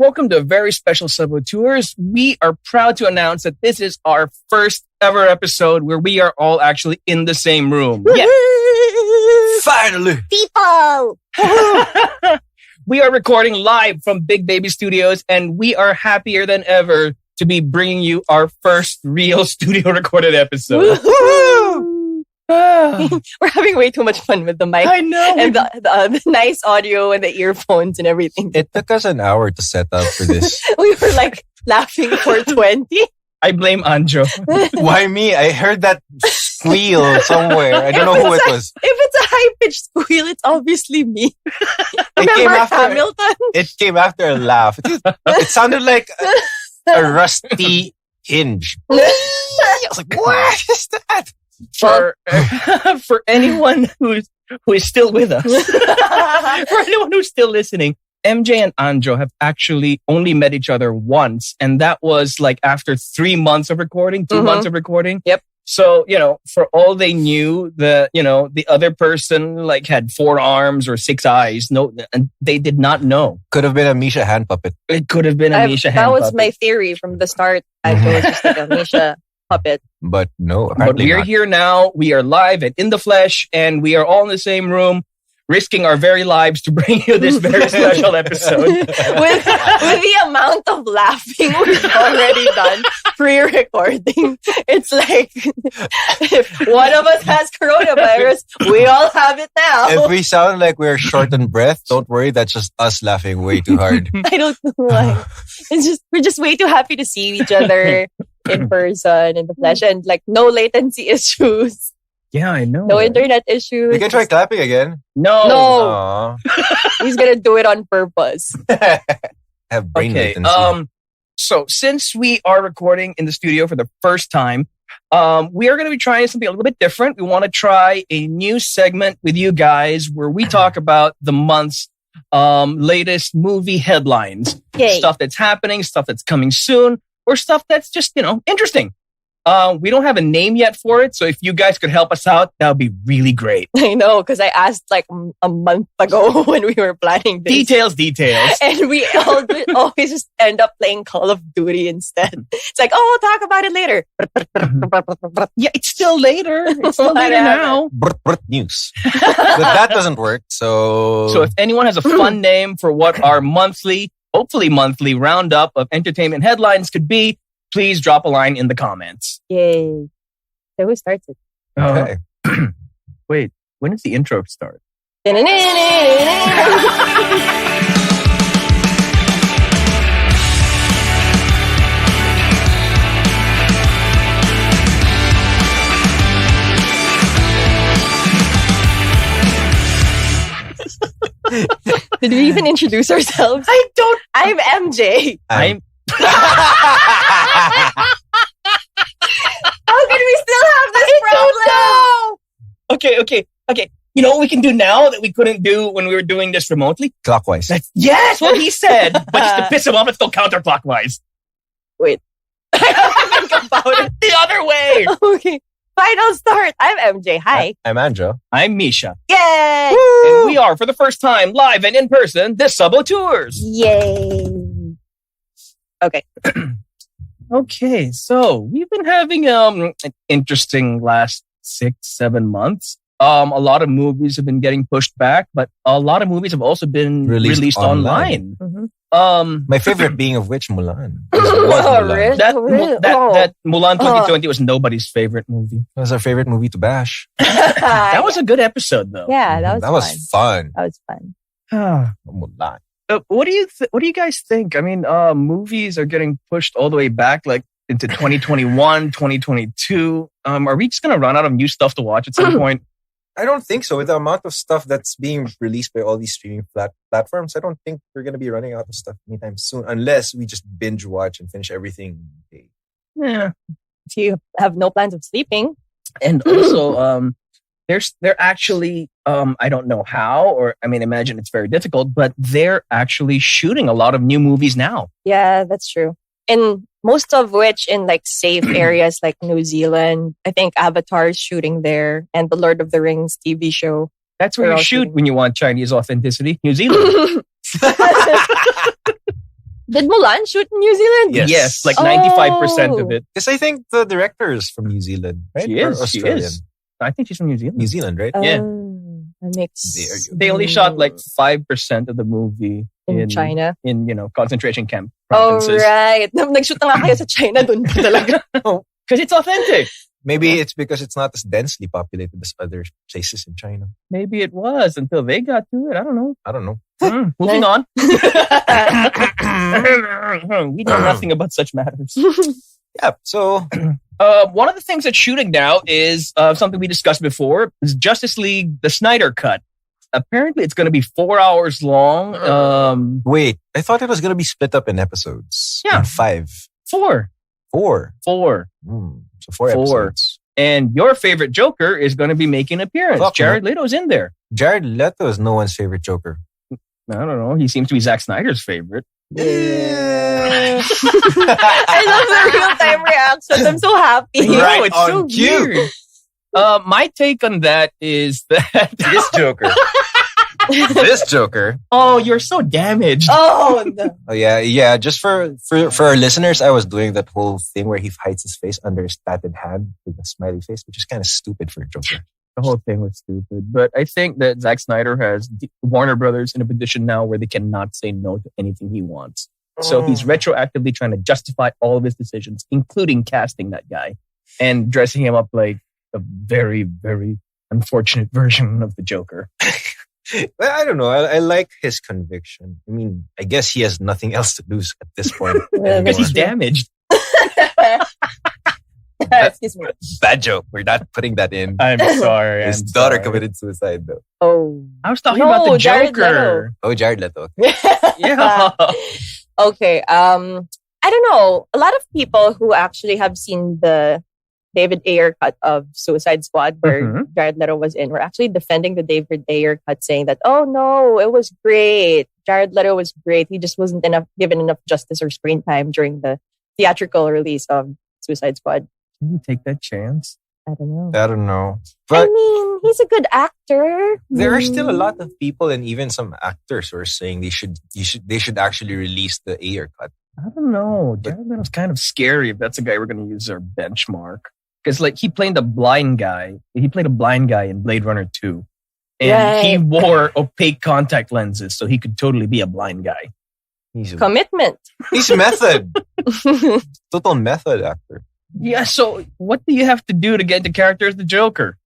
Welcome to a very special Sub-Auteurs. We are proud to announce that this is our first ever episode where we are all actually in the same room. Yeah. Finally! People! We are recording live from Big Baby Studios, and we are happier than ever to be bringing you our first real studio recorded episode. We're having way too much fun with the mic. I know. And the nice audio and the earphones and everything. It took us an hour to set up for this. We were like laughing for 20. I blame Anjo. Why me? I heard that squeal somewhere. I don't know who it was. If it's a high-pitched squeal, it's obviously me. It came Remember after, Hamilton? it came after a laugh. It sounded like a rusty hinge. I was like, what is that? For anyone who is still with us, for anyone who's still listening, MJ and Anjo have actually only met each other once, and that was like after 3 months of recording, 2 months of recording. Yep. So, for all they knew, the other person like had 4 arms or 6 eyes. No, and they did not know. Could have been a Misha hand puppet. It could have been a Misha hand That was puppet. my theory from the start. I thought it was just like a Misha puppet. But no, But apparently we are not. here now. We are live and in the flesh, and we are all in the same room, risking our very lives to bring you this very special episode. with the amount of laughing we've already done pre-recording, it's like if one of us has coronavirus, we all have it now. If we sound like we're short on breath, don't worry. That's just us laughing way too hard. I don't know why. We're just way too happy to see each other in person, in the flesh, and like no latency issues, Yeah, I know. no internet issues. We can try clapping again. No. No. Aww. He's gonna do it on purpose. Have brain Okay. latency. So since we are recording in the studio for the first time, we are going to be trying something a little bit different. We want to try a new segment with you guys where we talk about the month's latest movie headlines. Yay. Stuff that's happening, stuff that's coming soon, or stuff that's just, interesting. We don't have a name yet for it, so if you guys could help us out, that would be really great. I know, because I asked like a month ago when we were planning this. Details. And we always just end up playing Call of Duty instead. It's like, oh, we'll talk about it later. Yeah, it's still later. It's still later Whatever. now. Brut news. But that doesn't work. So if anyone has a fun name for what our hopefully monthly roundup of entertainment headlines could be, please drop a line in the comments. Yay. So who starts it? Okay. Wait, when does the intro start? Did we even introduce ourselves? I'm MJ. I'm How can we still have this problem? Okay. You know what we can do now that we couldn't do when we were doing this remotely? Clockwise. Yes, what he said. But just to piss him off, let's go counterclockwise. Wait. I have to think about it. The other way. Okay. Fine, I'll start. I'm MJ. Hi. I'm Anjo. I'm Misha. Yay! And we are, for the first time, live and in person, the Sub-Auteurs. Yay! Okay. Okay, so we've been having an interesting last 6-7 months. A lot of movies have been getting pushed back, but a lot of movies have also been released online. Mm-hmm. My favorite being of which Mulan. Was Mulan. Really? That Mulan 2020 was nobody's favorite movie. That was our favorite movie to bash. That was a good episode, though. Yeah, that was That fun. was fun. That was fun. Mulan. What do you guys think? I mean, movies are getting pushed all the way back, like into 2021, 2022. Are we just gonna run out of new stuff to watch at some point? I don't think so. With the amount of stuff that's being released by all these streaming platforms, I don't think we're going to be running out of stuff anytime soon, unless we just binge watch and finish everything. Yeah. If you have no plans of sleeping. And also, they're actually, I don't know how, or I mean, imagine it's very difficult, but they're actually shooting a lot of new movies now. Yeah, that's true. And most of which in like safe areas like New Zealand. I think Avatar is shooting there, and the Lord of the Rings TV show. That's where They're you all shoot shooting. when you want Chinese authenticity. New Zealand. Did Mulan shoot in New Zealand? Yes. like 95% of it. Because I think the director is from New Zealand, right? She Or is. She Australian. is. I think she's from New Zealand. New Zealand, right? Yeah. That makes There you They only shot like 5% of the movie in China. in concentration camp Oh, provinces. right. Nag-shoot na nga kayo sa China dun pa talaga. Because it's authentic. Maybe it's because it's not as densely populated as other places in China. Maybe it was until they got to it. I don't know. I don't know. Moving on. We know nothing about such matters. Yeah, so One of the things that's shooting now is something we discussed before, is Justice League, the Snyder Cut. Apparently, it's going to be 4 hours long. wait, I thought it was going to be split up in episodes. Yeah. In 5. 4. 4. So 4 episodes. And your favorite Joker is going to be making an appearance. Fuck, Jared Leto's in there. Jared Leto is no one's favorite Joker. I don't know. He seems to be Zack Snyder's favorite. Yeah. I love the real-time reactions. I'm so happy. Right No, it's on so cue. weird. My take on that is that This Joker. This Joker. oh, you're so damaged. Oh, no. Oh yeah. Just for our listeners, I was doing that whole thing where he hides his face under his tatted hand with a smiley face, which is kind of stupid for a Joker. The whole thing was stupid. But I think that Zack Snyder has Warner Brothers in a position now where they cannot say no to anything he wants. So he's retroactively trying to justify all of his decisions, including casting that guy and dressing him up like a very, very unfortunate version of the Joker. Well, I don't know. I like his conviction. I mean, I guess he has nothing else to lose at this point. Because he's damaged. Excuse me. Bad joke. We're not putting that in. I'm sorry. His I'm daughter sorry. committed suicide, though. Oh. I was talking No, about the Jared Joker. Oh, Jared Leto. Yeah. Okay. I don't know. A lot of people who actually have seen the David Ayer cut of Suicide Squad, where Jared Leto was in, were actually defending the David Ayer cut, saying that, oh no, it was great. Jared Leto was great. He just wasn't given enough justice or screen time during the theatrical release of Suicide Squad. Can you take that chance? I don't know. I don't know. I But mean, he's a good actor. there are still a lot of people and even some actors who are saying they should actually release the Ayer cut. I don't know. Jared Leto's kind of scary if that's the guy we're going to use as our benchmark. Because like he played a blind guy. He played a blind guy in Blade Runner 2. And he wore opaque contact lenses, so he could totally be a blind guy. He's Commitment. method. Total method actor. Yeah, so what do you have to do to get into character as the Joker?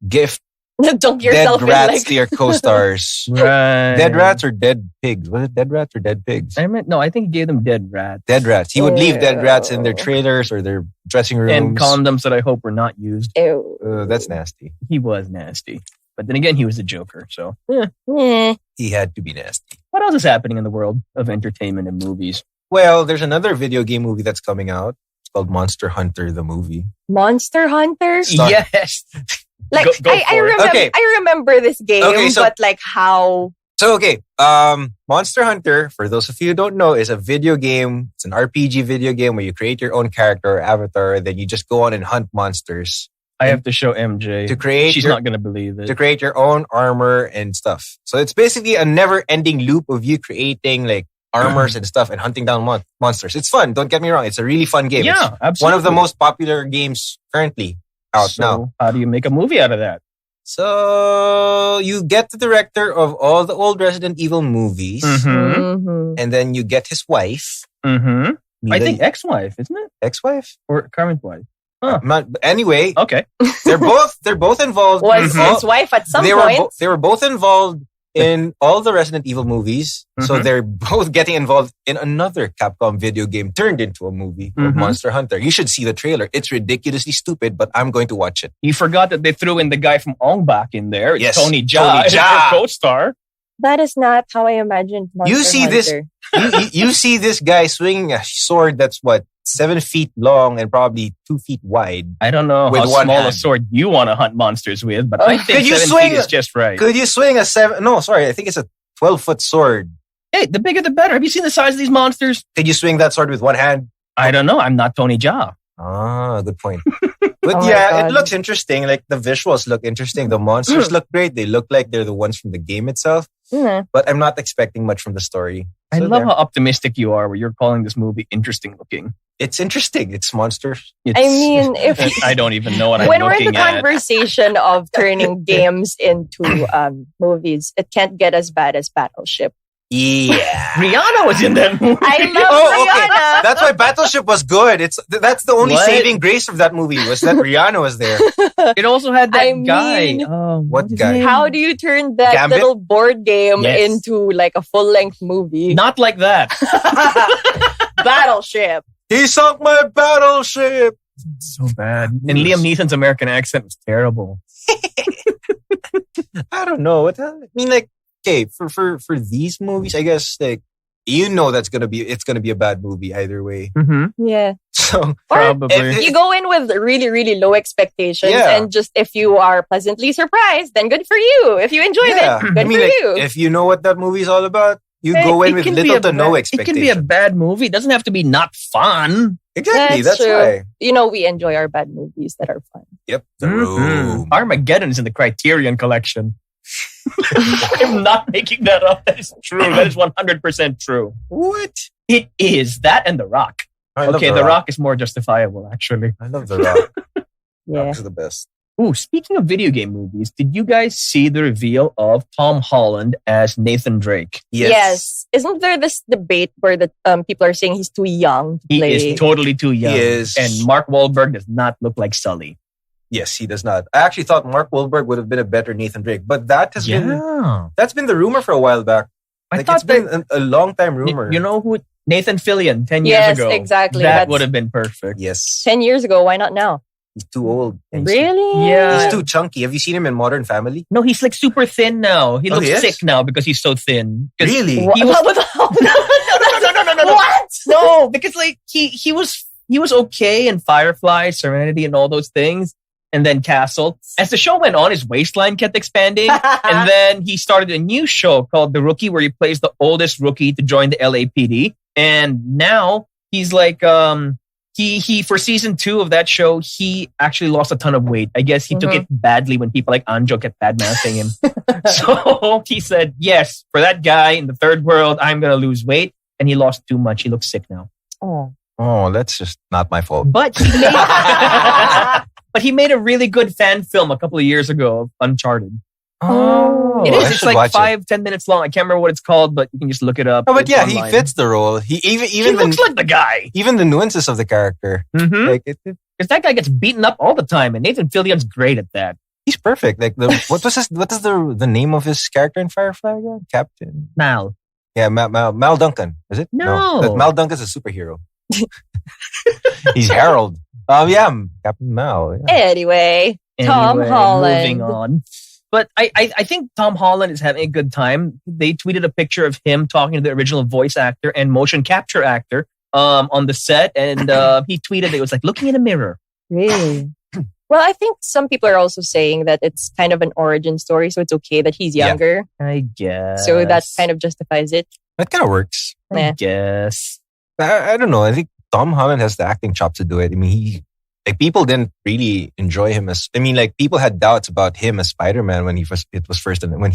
Gift Dunk dead yourself in rats like... to your co-stars. Right. Dead rats or dead pigs? Was it dead rats or dead pigs? No, I think he gave them dead rats. Dead rats. He would leave dead rats in their trailers or their dressing rooms. And condoms that I hope were not used. Ew. That's nasty. He was nasty. But then again, he was a Joker, so... He had to be nasty. What else is happening in the world of entertainment and movies? Well, there's another video game movie that's coming out. It's called Monster Hunter, the movie. Monster Hunter? Start- Yes! Like, Go I for it. remember, Okay. I remember this game, Okay, so- but like how... So, okay. Monster Hunter, for those of you who don't know, is a video game. It's an RPG video game where you create your own character or avatar. Then you just go on and hunt monsters I have to show MJ. to create She's your, not going to believe it. to create your own armor and stuff. So it's basically a never-ending loop of you creating like armors and stuff and hunting down monsters. It's fun. Don't get me wrong. It's a really fun game. Yeah, It's absolutely. one of the most popular games currently out So, now. how do you make a movie out of that? So you get the director of all the old Resident Evil movies, Mhm. and then you get his wife. Mm-hmm. I Mila- think ex-wife, isn't it? ex-wife. Or current wife? Huh. Anyway, Okay. they're both involved. Was in all- his wife at some they point? they were both involved in all the Resident Evil movies. So Mhm. they're both getting involved in another Capcom video game turned into a movie called Mhm. Monster Hunter. You should see the trailer. It's ridiculously stupid, but I'm going to watch it. You forgot that they threw in the guy from Ong back in there. It's Yes, Tony Tony Jaa, Jaa. their co-star. That is not how I imagined Monster You see this- Hunter. you see this guy swinging a sword that's 7 feet long and probably 2 feet wide. I don't know With how one small a hand. sword you want to hunt monsters with, but I think Could you 7 swing- feet is just right. Could you swing I think it's a 12-foot sword. Hey, the bigger the better. Have you seen the size of these monsters? Could you swing that sword with one hand? I don't know. I'm not Tony Jaa. Ah, good point. But Oh my yeah, God. it looks interesting. Like the visuals look interesting. The monsters look great. They look like they're the ones from the game itself. But I'm not expecting much from the story. I So love there. how optimistic you are where you're calling this movie interesting looking. It's interesting. It's monsters. It's, I mean, if I don't even know what I'm when we're in the looking at. conversation of turning games into movies, it can't get as bad as Battleship. Yeah. Rihanna was in that movie. I love Rihanna. That's why Battleship was good. That's the only What? saving grace of that movie was that Rihanna was there. It also had that I guy. mean, What is his guy? name? How do you turn that Gambit? little board game Yes. into like a full-length movie? Not like that. Battleship. He sunk my battleship. So bad. And Liam Neeson's American accent was terrible. I don't know. What I mean, like, okay, for these movies, I guess like it's gonna be a bad movie either way. Mm-hmm. Yeah. So Or Probably. if- you go in with really, really low expectations, Yeah. and just if you are pleasantly surprised, then good for you. If you enjoyed yeah, it, good I mean, for like, you. if you know what that movie is all about, you Hey, go in It with can be little a to no bad- expectation. It can be a bad movie. It doesn't have to be not fun. Exactly. That's That's true. why. You know, we enjoy our bad movies that are fun. Yep. The Mhm. Room. Armageddon is in the Criterion collection. I'm not making that up. That is true. That is 100% true. What? It is that and The Rock. I love Okay, The Rock is more justifiable, actually. I love The Rock. Yeah. Rock's the best. Ooh, speaking of video game movies, did you guys see the reveal of Tom Holland as Nathan Drake? Yes. Isn't there this debate where the people are saying he's too young to He play? is totally too young. He is. And Mark Wahlberg does not look like Sully. Yes, he does not. I actually thought Mark Wahlberg would have been a better Nathan Drake, but that's been the rumor for a while back. I Like, thought it's been a long time rumor. You know who? Nathan Fillion, 10 Yes, years ago. exactly. That That's- would have been perfect. Yes, 10 years ago. Why not now? he's too old. And Really? Yeah. he's too chunky. Have you seen him in Modern Family? No, he's like super thin now. He Oh, looks he is? sick now because he's so thin. 'Cause Really? What? He was- No. What? No, because like he was okay in Firefly, Serenity, and all those things, and then Castle. As the show went on, his waistline kept expanding, and then he started a new show called The Rookie, where he plays the oldest rookie to join the LAPD. And now he's like he for season 2 of that show, he actually lost a ton of weight. I guess he took it badly when people like Anjo kept badmouthing him. So he said, yes, for that guy in the third world, I'm gonna lose weight. And he lost too much. He looks sick now. Oh. Oh, that's just not my fault. But he made a really good fan film a couple of years ago of Uncharted. Oh. It I is. It's should like watch it. 5-10 minutes long. I can't remember what it's called, but you can just look it up. Oh, but It's yeah, online. he fits the role. He He even looks like the guy. even the nuances of the character. Mm-hmm. Like Because that guy gets beaten up all the time, and Nathan Fillion's great at that. he's perfect. Like what is the name of his character in Firefly again? Captain. Mal. Yeah, Mal Duncan. Is it? No. That Mal Duncan's a superhero. He's Harold. Yeah, Captain Mal. Yeah. Anyway, Tom Anyway, Holland. Moving on. But I think Tom Holland is having a good time. They tweeted a picture of him talking to the original voice actor and motion capture actor on the set, and he tweeted it was like looking in a mirror. Really? Well, I think some people are also saying that it's kind of an origin story, so it's okay that he's Yeah. younger. I guess. So that kind of justifies it. That kind of works. I Yeah. guess. I don't know. I think Tom Holland has the acting chops to do it. I mean, people didn't really enjoy him as. I mean, like people had doubts about him as Spider-Man when he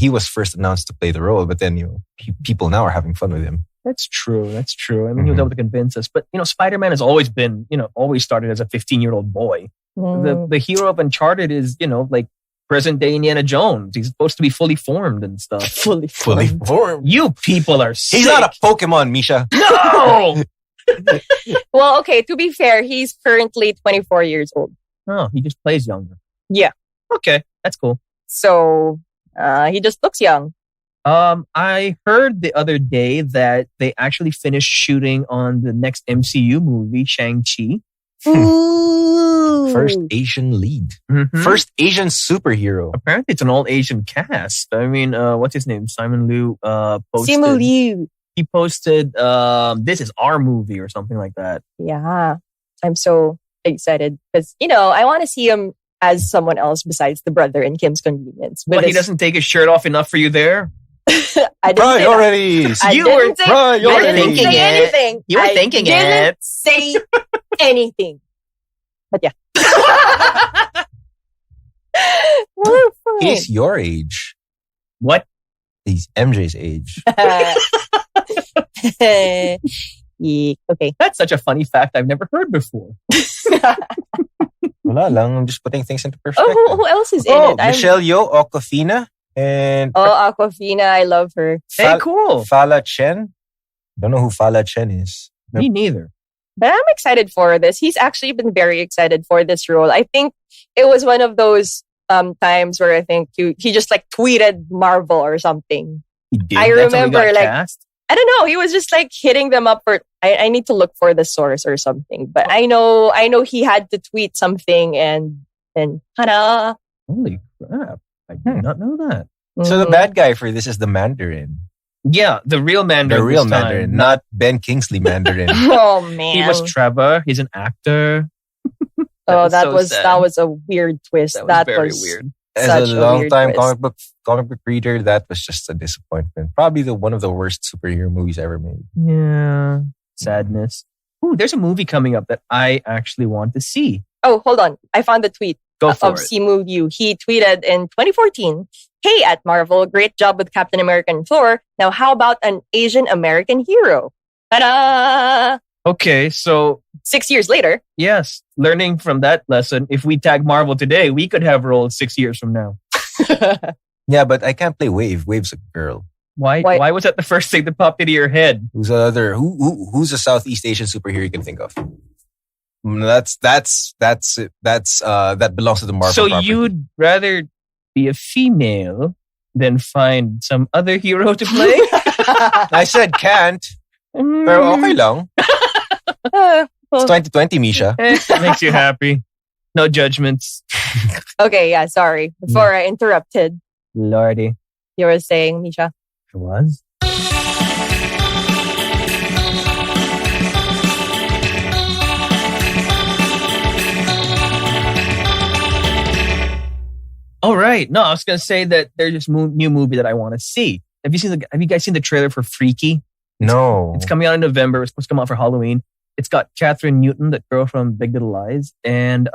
was first announced to play the role. But then people now are having fun with him. That's true. That's true. I mean, he was able to convince us. But Spider-Man has always been, always started as a 15-year-old boy. The hero of Uncharted is, like present day Indiana Jones. He's supposed to be fully formed and stuff. Fully formed. You people are sick. He's not a Pokemon, Misha. No! Well, okay, to be fair, he's currently 24 years old. Oh, he just plays younger. Yeah. Okay, that's cool. So he just looks young. I heard the other day that they actually finished shooting on the next MCU movie, Shang-Chi. Ooh. First Asian lead. Mhm. First Asian superhero. Apparently, it's an all-Asian cast. I mean, what's his name? Simon Liu posted. Simu Liu. He posted, this is our movie or something like that. Yeah. I'm so excited because, I want to see him as someone else besides the brother in Kim's Convenience. But he doesn't take his shirt off enough for you there? I didn't say that. Priorities. I You didn't were say- priorities. I didn't thinking say it. anything. You were I thinking didn't it. say anything. But yeah. Well, fine. He's your age. What? He's MJ's age. Yeah, okay. That's such a funny fact I've never heard before. Wala lang. I'm just putting things into perspective. Oh, who else is in it? Michelle Yeoh, Aquafina, and Aquafina. I love her. Hey, cool. Fala Chen. Don't know who Fala Chen is. Me neither. But I'm excited for this. He's actually been very excited for this role. I think it was one of those times where I think he just like tweeted Marvel or something. He did. I That's how he remember got like cast? I don't know. He was just like hitting them up for. I need to look for the source or something. But I know he had to tweet something and ta-da. Holy crap! I did not know that. So the bad guy for this is the Mandarin. Yeah, the real Mandarin. The real this time, Mandarin, not Ben Kingsley Mandarin. Oh man, He was Trevor. He's an actor. that sad. was a weird twist. That was very weird. As Such a a long weird time twist. comic book reader, that was just a disappointment. Probably one of the worst superhero movies ever made. Yeah, sadness. Ooh, there's a movie coming up that I actually want to see. Oh, hold on. I found the tweet Go for of it. Simu Liu. He tweeted in 2014, "Hey at Marvel, great job with Captain America and Thor. Now how about an Asian American hero?" Ta-da! Okay, so 6 years later. yes, learning from that lesson, if we tag Marvel today, we could have roles 6 years from now. Yeah, but I can't play Wave. Wave's a girl. Why was that the first thing that popped into your head? Who's a Southeast Asian superhero you can think of? That belongs to the Marvel. So property. you'd rather be a female than find some other hero to play? I said can't. Pero okay lang. It's 2020, Misha. That makes you happy. No judgments. Okay, yeah, sorry. Before I interrupted, Lordy. you were saying, Misha. I was? All right. No, I was going to say that there's this new movie that I want to see. Have you guys seen the trailer for Freaky? No. It's coming out in November. It's supposed to come out for Halloween. It's got Catherine Newton, that girl from Big Little Lies. And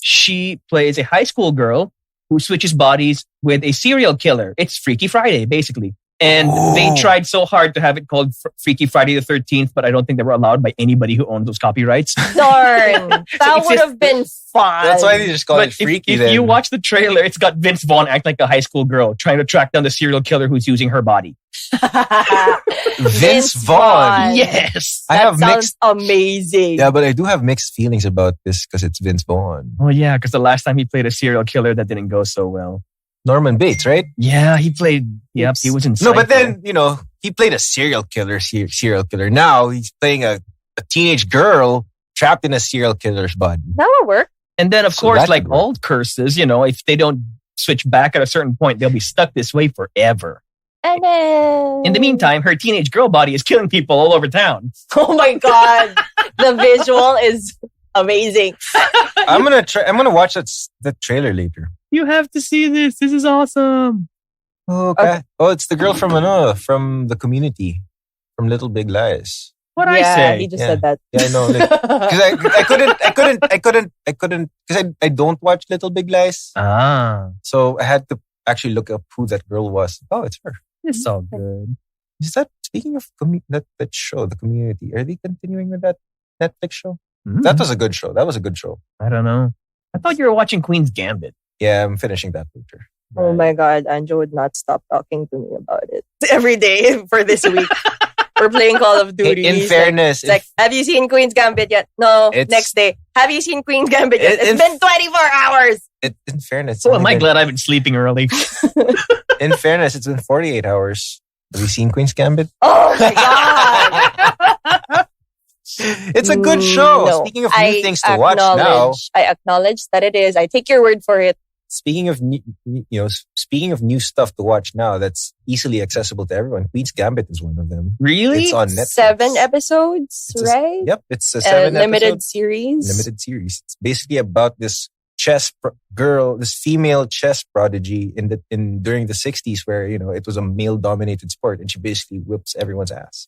she plays a high school girl who switches bodies with a serial killer. It's Freaky Friday, basically. And they tried so hard to have it called Freaky Friday the 13th, but I don't think they were allowed by anybody who owns those copyrights. Darn. That would have been fun. That's why they just call it But Freaky. if then. you watch the trailer, it's got Vince Vaughn act like a high school girl trying to track down the serial killer who's using her body. Vince Vaughn. Yes. I That have sounds mixed. amazing. Yeah, but I do have mixed feelings about this because it's Vince Vaughn. Oh yeah, because the last time he played a serial killer, that didn't go so well. Norman Bates, right? Yeah, he played. Yep, Oops. he was in. No, but Psycho. then, he played a serial killer. Now he's playing a teenage girl trapped in a serial killer's body. That would work. And then of So course, that like could work. all curses, if they don't switch back at a certain point, they'll be stuck this way forever. And then... In the meantime, her teenage girl body is killing people all over town. Oh my God. The visual is amazing. I'm gonna watch that trailer later. You have to see this. This is awesome. Oh, okay. Oh, it's the girl from the Community, from Little Big Lies. What Yeah, I say? he just Yeah. said that. Yeah, I know. Because I couldn't because I don't watch Little Big Lies, Ah, so I had to actually look up who that girl was. Oh, it's her. it's all good. Is that speaking of that show, The Community? Are they continuing with that Netflix show? Mm, That was a good show. That was a good show. I don't know. I thought you were watching Queen's Gambit. Yeah, I'm finishing that later. Oh my God. Anjo would not stop talking to me about it. Every day for this week. We're playing Call of Duty. In He's fairness, like, have you seen Queen's Gambit yet? No. It's- Next day. Have you seen Queen's Gambit yet? In- It's been 24 hours. in fairness, Oh, am I glad I've been sleeping early? In fairness, it's been 48 hours. Have you seen Queen's Gambit? Oh my God. It's a good show. No, Speaking of new things to watch now. I acknowledge that it is. I take your word for it. Speaking of new stuff to watch now, that's easily accessible to everyone. Queen's Gambit is one of them. Really? It's on Netflix. 7 episodes, It's right? Yep, it's a 7 limited episode series. limited series. It's basically about this this female chess prodigy during the 60s, where it was a male dominated sport, and she basically whips everyone's ass.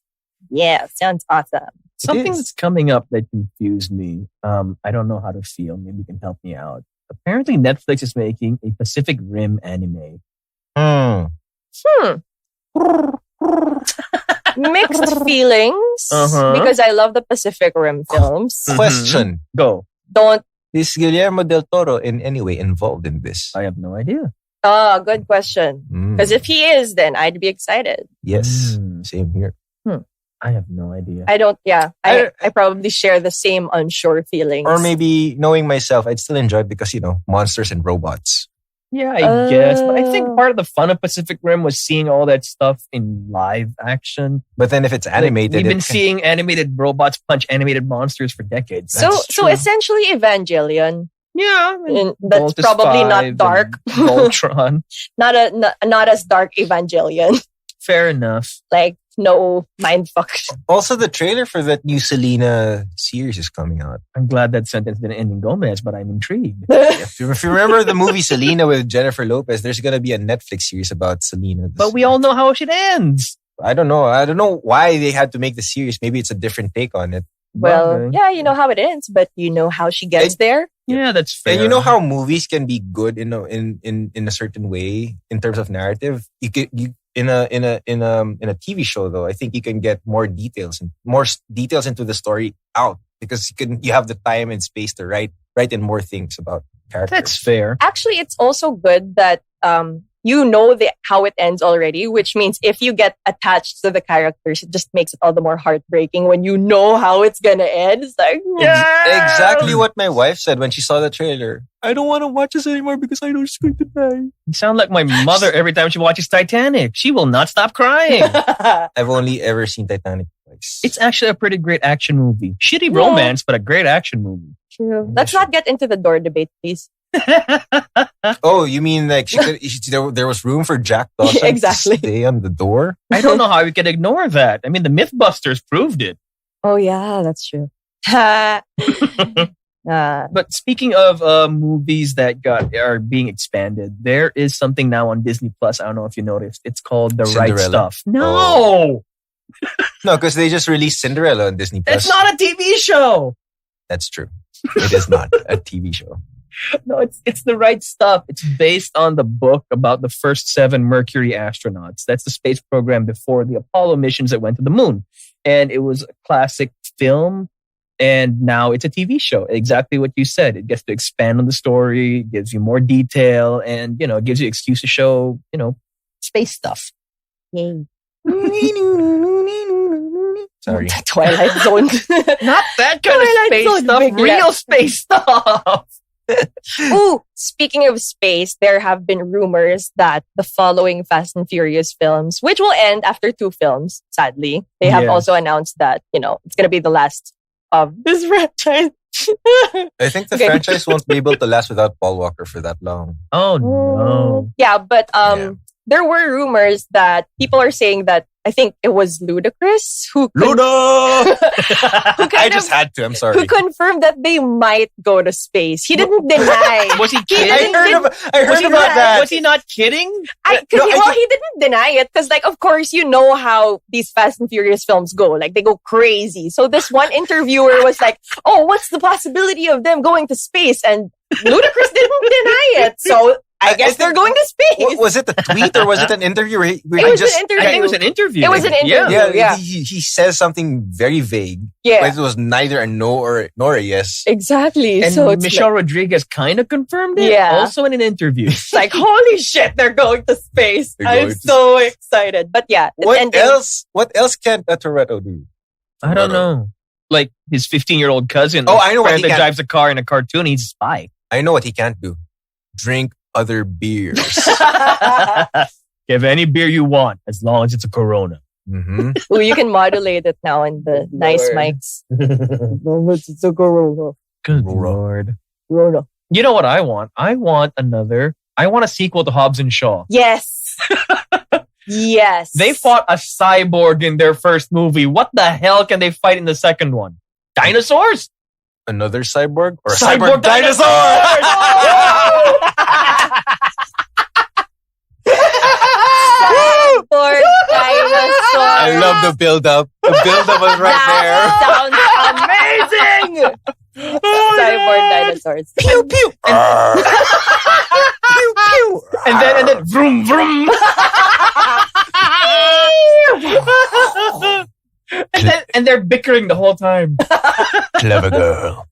Yeah, sounds awesome. Something is. that's coming up that confused me. I don't know how to feel. Maybe you can help me out. Apparently, Netflix is making a Pacific Rim anime. Hmm. Mixed feelings because I love the Pacific Rim films. Question. Go. Don't. Is Guillermo del Toro in any way involved in this? I have no idea. Good question. Because if he is, then I'd be excited. Yes. Same here. I have no idea. I don't. Yeah, I probably share the same unsure feelings. Or maybe knowing myself, I'd still enjoy it because monsters and robots. Yeah, I guess. But I think part of the fun of Pacific Rim was seeing all that stuff in live action. But then if it's animated... We've been seeing animated robots punch animated monsters for decades. So essentially Evangelion. Yeah. And that's probably not dark. Voltron. not as dark Evangelion. Fair enough. Like, no mindfuck. Also, the trailer for that new Selena series is coming out. I'm glad that sentence didn't end in Gomez, but I'm intrigued. If you remember the movie Selena with Jennifer Lopez, there's going to be a Netflix series about Selena. But we all know how it ends. I don't know why they had to make the series. Maybe it's a different take on it. Well, yeah, you know how it ends, but you know how she gets there. Yeah, that's fair. And you know how movies can be good in a certain way in terms of narrative. In a TV show though, I think you can get more details into the story out because you have the time and space to write in more things about characters. That's fair. Actually, it's also good that you know how it ends already, which means if you get attached to the characters, it just makes it all the more heartbreaking when you know how it's gonna end. It's like, yeah! Exactly what my wife said when she saw the trailer. I don't want to watch this anymore because I know she's going to die. You sound like my mother every time she watches Titanic. She will not stop crying. I've only ever seen Titanic twice. It's actually a pretty great action movie. Shitty romance, but a great action movie. True. Let's not get into the door debate, please. Oh, you mean like there was room for Jack Dawson exactly. to stay on the door? I don't know how we can ignore that. I mean, the Mythbusters proved it. Oh yeah, that's true. But speaking of movies that are being expanded, there is something now on Disney Plus. I don't know if you noticed. It's called The Right Stuff. No, no, because they just released Cinderella on Disney Plus. It's not a TV show. That's true. It is not a TV show. No, it's The Right Stuff. It's based on the book about the first 7 Mercury astronauts. That's the space program before the Apollo missions that went to the moon. And it was a classic film. And now it's a TV show. Exactly what you said. It gets to expand on the story, gives you more detail, and, it gives you an excuse to show, space stuff. Yay. Sorry. Twilight Zone. Not that kind of space stuff. Real space stuff. Ooh, speaking of space, there have been rumors that the following Fast and Furious films, which will end after 2 films, sadly, they have also announced that, it's going to be the last of this franchise. I think the franchise won't be able to last without Paul Walker for that long. Oh, no. Yeah, but there were rumors that people are saying that I think it was Ludacris who I just had to. I'm sorry. Who confirmed that they might go to space. He didn't deny. Was he kidding? I heard about that. Was he not kidding? He didn't deny it because, of course, you know how these Fast and Furious films go. They go crazy. So this one interviewer was like, "Oh, what's the possibility of them going to space?" And Ludacris didn't deny it. So I guess they're going to space. Was it a tweet or was it an interview? It was an interview. I think it was an interview. It was an interview. Yeah. He says something very vague. Yeah. But it was neither a no nor a yes. Exactly. And so it's Michelle Rodriguez kind of confirmed it. Yeah. Also in an interview. It's like, holy shit, they're going to space. I'm so excited. But yeah. What else can a Toretto do? I don't know. Like his 15-year-old cousin. Oh, I know what he that drives a car in a cartoon. He's a spy. I know what he can't do. Drink other beers. Give any beer you want, as long as it's a Corona. Mm-hmm. Ooh, you can modulate it now in the nice mics. It's a Corona. Good Lord. Corona. You know what I want? I want a sequel to Hobbs and Shaw. Yes. Yes. They fought a cyborg in their first movie. What the hell can they fight in the second one? Dinosaurs? Another cyborg? Or a cyborg dinosaur? Cyborg dinosaur. I love the build-up. The build-up was right there. Sounds amazing. Cyborg dinosaurs. Pew pew. Pew pew. And then vroom vroom. and they're bickering the whole time. Clever girl.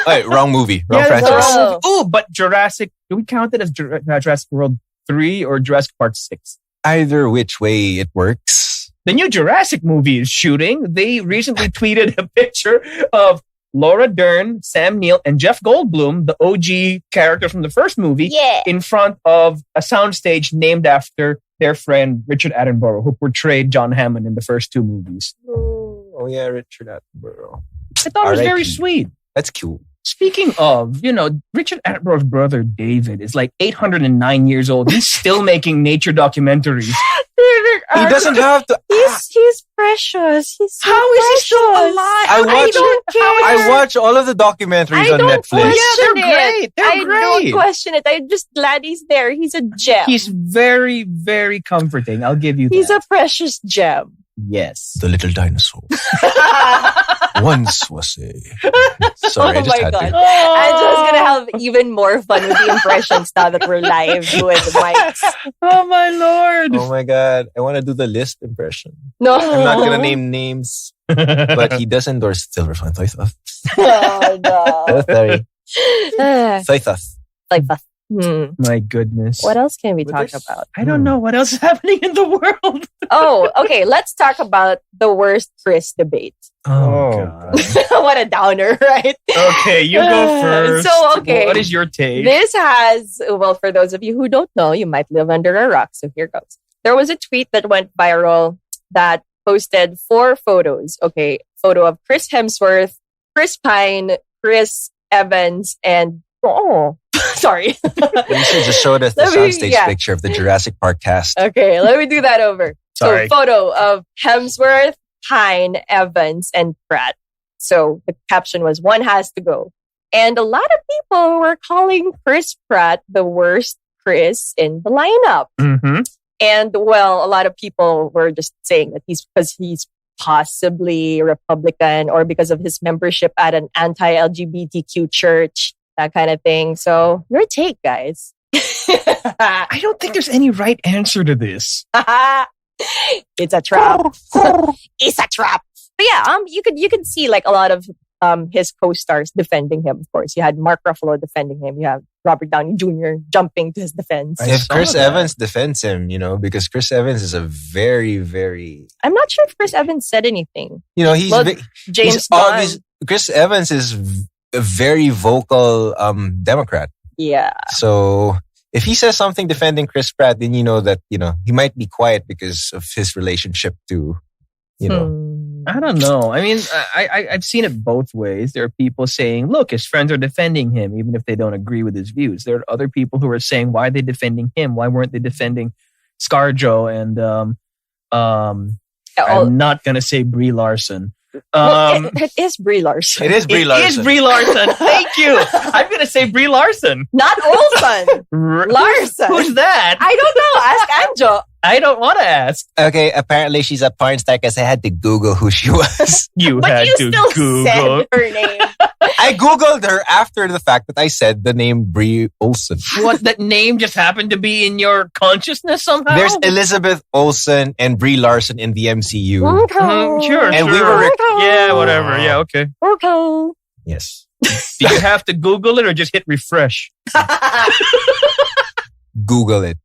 Wait, wrong movie. Wrong franchise. Oh. Oh, but Jurassic, do we count it as Jurassic World 3 or Jurassic Park 6? Either which way it works. The new Jurassic movie is shooting. They recently tweeted a picture of Laura Dern, Sam Neill, and Jeff Goldblum, the OG character from the first movie, in front of a soundstage named after their friend Richard Attenborough, who portrayed John Hammond in the first two movies. Oh yeah, Richard Attenborough. I thought it was very R.I.P.. sweet. That's cute. Speaking of, Richard Attenborough's brother David is like 809 years old. He's still making nature documentaries. He doesn't have to. He's precious. He's so How is he still precious. alive? I don't care. I watch all of the documentaries I on don't Netflix. question Yeah, they're great. They're I great. don't question it. I'm just glad he's there. He's a gem. He's very, very comforting. I'll give you that. He's a precious gem. Yes. The little dinosaur. Once was a. Sorry, I Oh just my had God. to. Angela's gonna have even more fun with the impressions now that we're live with the mics. Oh my Lord. Oh my God, I want to do the list impression. No, I'm not gonna name names, but he does endorse silver fun. Soy sauce. Oh no. Sorry. Soy sauce. Like, My goodness. what else can we But talk there's- about? I don't know what else is happening in the world. Oh, okay. Let's talk about the worst Chris debate. Oh, God. What a downer, right? Okay, you go first. So, okay. What is your take? This has, well, for those of you who don't know, you might live under a rock. So here goes. There was a tweet that went viral that posted 4 photos. Okay. Photo of Chris Hemsworth, Chris Pine, Chris Evans, and sorry. You should just show us the Let me- soundstage yeah. picture of the Jurassic Park cast. Okay, let me do that over. Sorry. So photo of Hemsworth, Pine, Evans, and Pratt. So the caption was, one has to go. And a lot of people were calling Chris Pratt the worst Chris in the lineup. Mm-hmm. And well, a lot of people were just saying that because he's possibly Republican or because of his membership at an anti-LGBTQ church, that kind of thing. So your take, guys. I don't think there's any right answer to this. It's a trap. It's a trap. But yeah, you could see like a lot of his co-stars defending him. Of course, you had Mark Ruffalo defending him. You have Robert Downey Jr. jumping to his defense. I If saw Chris that. Evans defends him, because Chris Evans is a very, very, I'm not sure if Chris Evans said anything. he's Well, ve- James he's Gunn. obvious. Chris Evans is a very vocal Democrat. Yeah. So if he says something defending Chris Pratt, then you know that he might be quiet because of his relationship to I don't know. I mean, I've seen it both ways. There are people saying, look, his friends are defending him, even if they don't agree with his views. There are other people who are saying, why are they defending him? Why weren't they defending ScarJo and I'm not going to say Brie Larson. It is Brie Larson. It is Brie Larson. It is Brie Larson. Thank you. I'm going to say Brie Larson. Not Olsen. Larson. Who's that? I don't know. Ask Anjo. I don't want to ask. Okay, apparently she's a porn star because I had to Google who she was. You But had you to still Google. said her name. I Googled her after the fact that I said the name Brie Olsen. What, that name just happened to be in your consciousness somehow? There's Elizabeth Olsen and Brie Larson in the MCU. Sure, And sure. we were Yeah, whatever. Yeah, okay. Okay. Yes. Do you have to Google it or just hit refresh? Google it.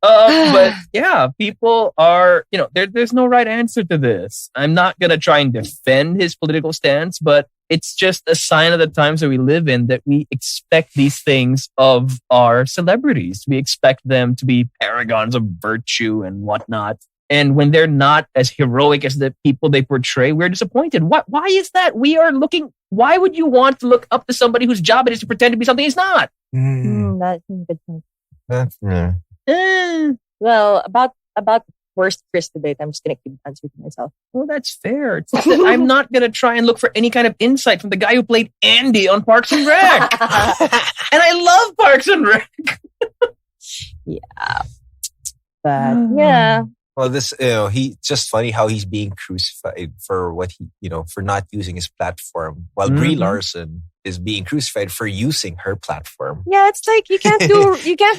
But yeah, people are, there's no right answer to this. I'm not going to try and defend his political stance, but it's just a sign of the times that we live in that we expect these things of our celebrities. We expect them to be paragons of virtue and whatnot. And when they're not as heroic as the people they portray, we're disappointed. Why is that? Why would you want to look up to somebody whose job it is to pretend to be something he's not? That's a good point. Yeah. Well, about the worst Chris debate, I'm just going to keep answering to myself. Well, that's fair. It's just that I'm not going to try and look for any kind of insight from the guy who played Andy on Parks and Rec. And I love Parks and Rec. Yeah. But yeah. Well, this, it's just funny how he's being crucified for what for not using his platform, while Brie Larson is being crucified for using her platform. Yeah, it's like you can't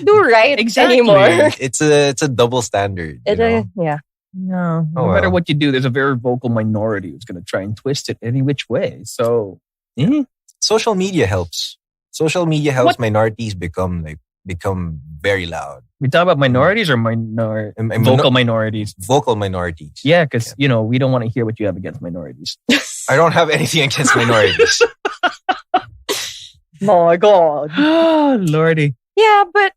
do right Exactly. anymore. It's a double standard. Yeah. No, no Oh, matter well. what you do, there's a very vocal minority who's going to try and twist it any which way. So, Social media helps. Social media helps What? minorities become very loud. we talk about minorities or vocal minorities. Vocal minorities. Yeah, because we don't want to hear what you have against minorities. I don't have anything against minorities. My God. Oh, Lordy. Yeah, but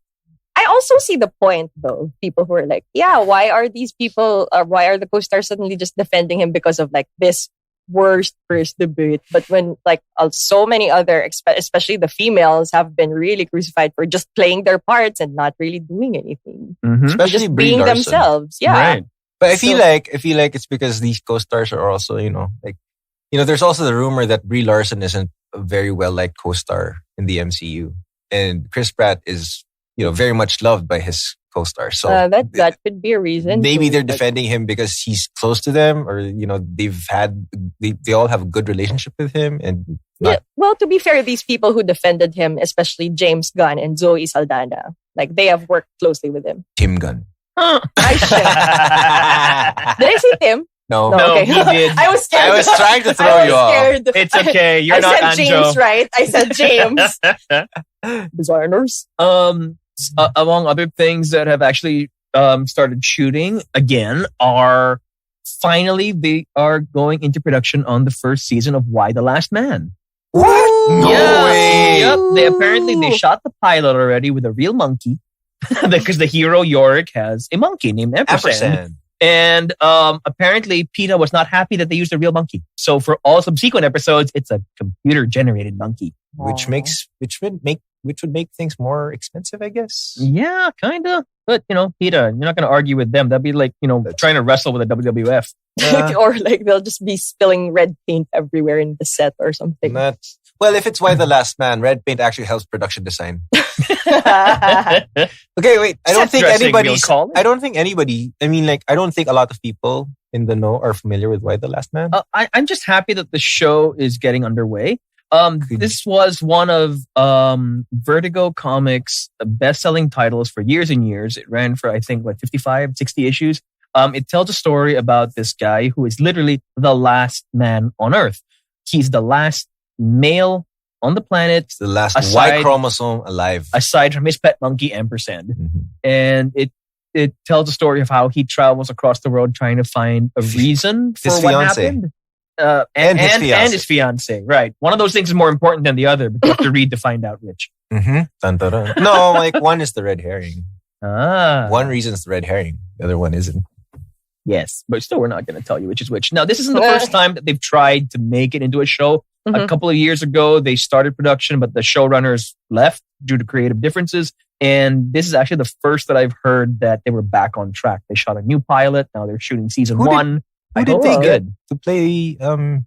I also see the point though. People who are like, yeah, why are these people, why are the co-stars suddenly just defending him because of like this worst first debate? But when like so many other, especially the females, have been really crucified for just playing their parts and not really doing anything. Mm-hmm. Especially Just Brie being Larson. themselves. Yeah. Right. But I feel So- like it's because these co-stars are also, there's also the rumor that Brie Larson isn't a very well-liked co-star in the MCU. And Chris Pratt is, very much loved by his co-stars. So that could be a reason. maybe too, they're but- defending him because he's close to them, or they all have a good relationship with him, and Yeah. Well, to be fair, these people who defended him, especially James Gunn and Zoe Saldana, like they have worked closely with him. Tim Gunn. I should. Did I say Tim? No, No, okay. he did. I was scared. I was trying to I throw was you off. scared. It's okay. You're I not said Anjo. James, right? I said James. Designers. Among other things that have actually started shooting again are finally they are going into production on the first season of Why the Last Man. What? No Yeah. way. Yep. They shot the pilot already with a real monkey because the hero Yorick has a monkey named Ampersand. Ampersand. And apparently PETA was not happy that they used a real monkey. So for all subsequent episodes, it's a computer generated monkey. Which would make things more expensive, I guess. Yeah, kind of. But, PETA, you're not going to argue with them. That'd be like, trying to wrestle with the WWF. Or like they'll just be spilling red paint everywhere in the set or something. Well, if it's Why the Last Man, red paint actually helps production design. I Okay, wait. I don't think dressing, anybody. we'll call it. I don't think anybody. I mean, I don't think a lot of people in the know are familiar with Why the Last Man. I'm just happy that the show is getting underway. Good. This was one of Vertigo Comics' best-selling titles for years and years. It ran for, I think, 55, 60 issues. It tells a story about this guy who is literally the last man on Earth. He's the last male on the planet, It's the last aside- Y chromosome alive. aside from his pet monkey, Ampersand. Mhm. And it tells a story of how he travels across the world trying to find a reason for His what fiancé. happened. And his fiance, right? One of those things is more important than the other, but you have to read to find out which. Dun, dun, dun. No, one is the red herring. Ah, One reason is the red herring. The other one isn't. yes, but still, we're not going to tell you which is which. Now, this isn't the first time that they've tried to make it into a show. A Mhm. couple of years ago, they started production, but the showrunners left due to creative differences. And this is actually the first that I've heard that they were back on track. They shot a new pilot. Now they're shooting season Who did- 1. Who I did hope they it's get good. to play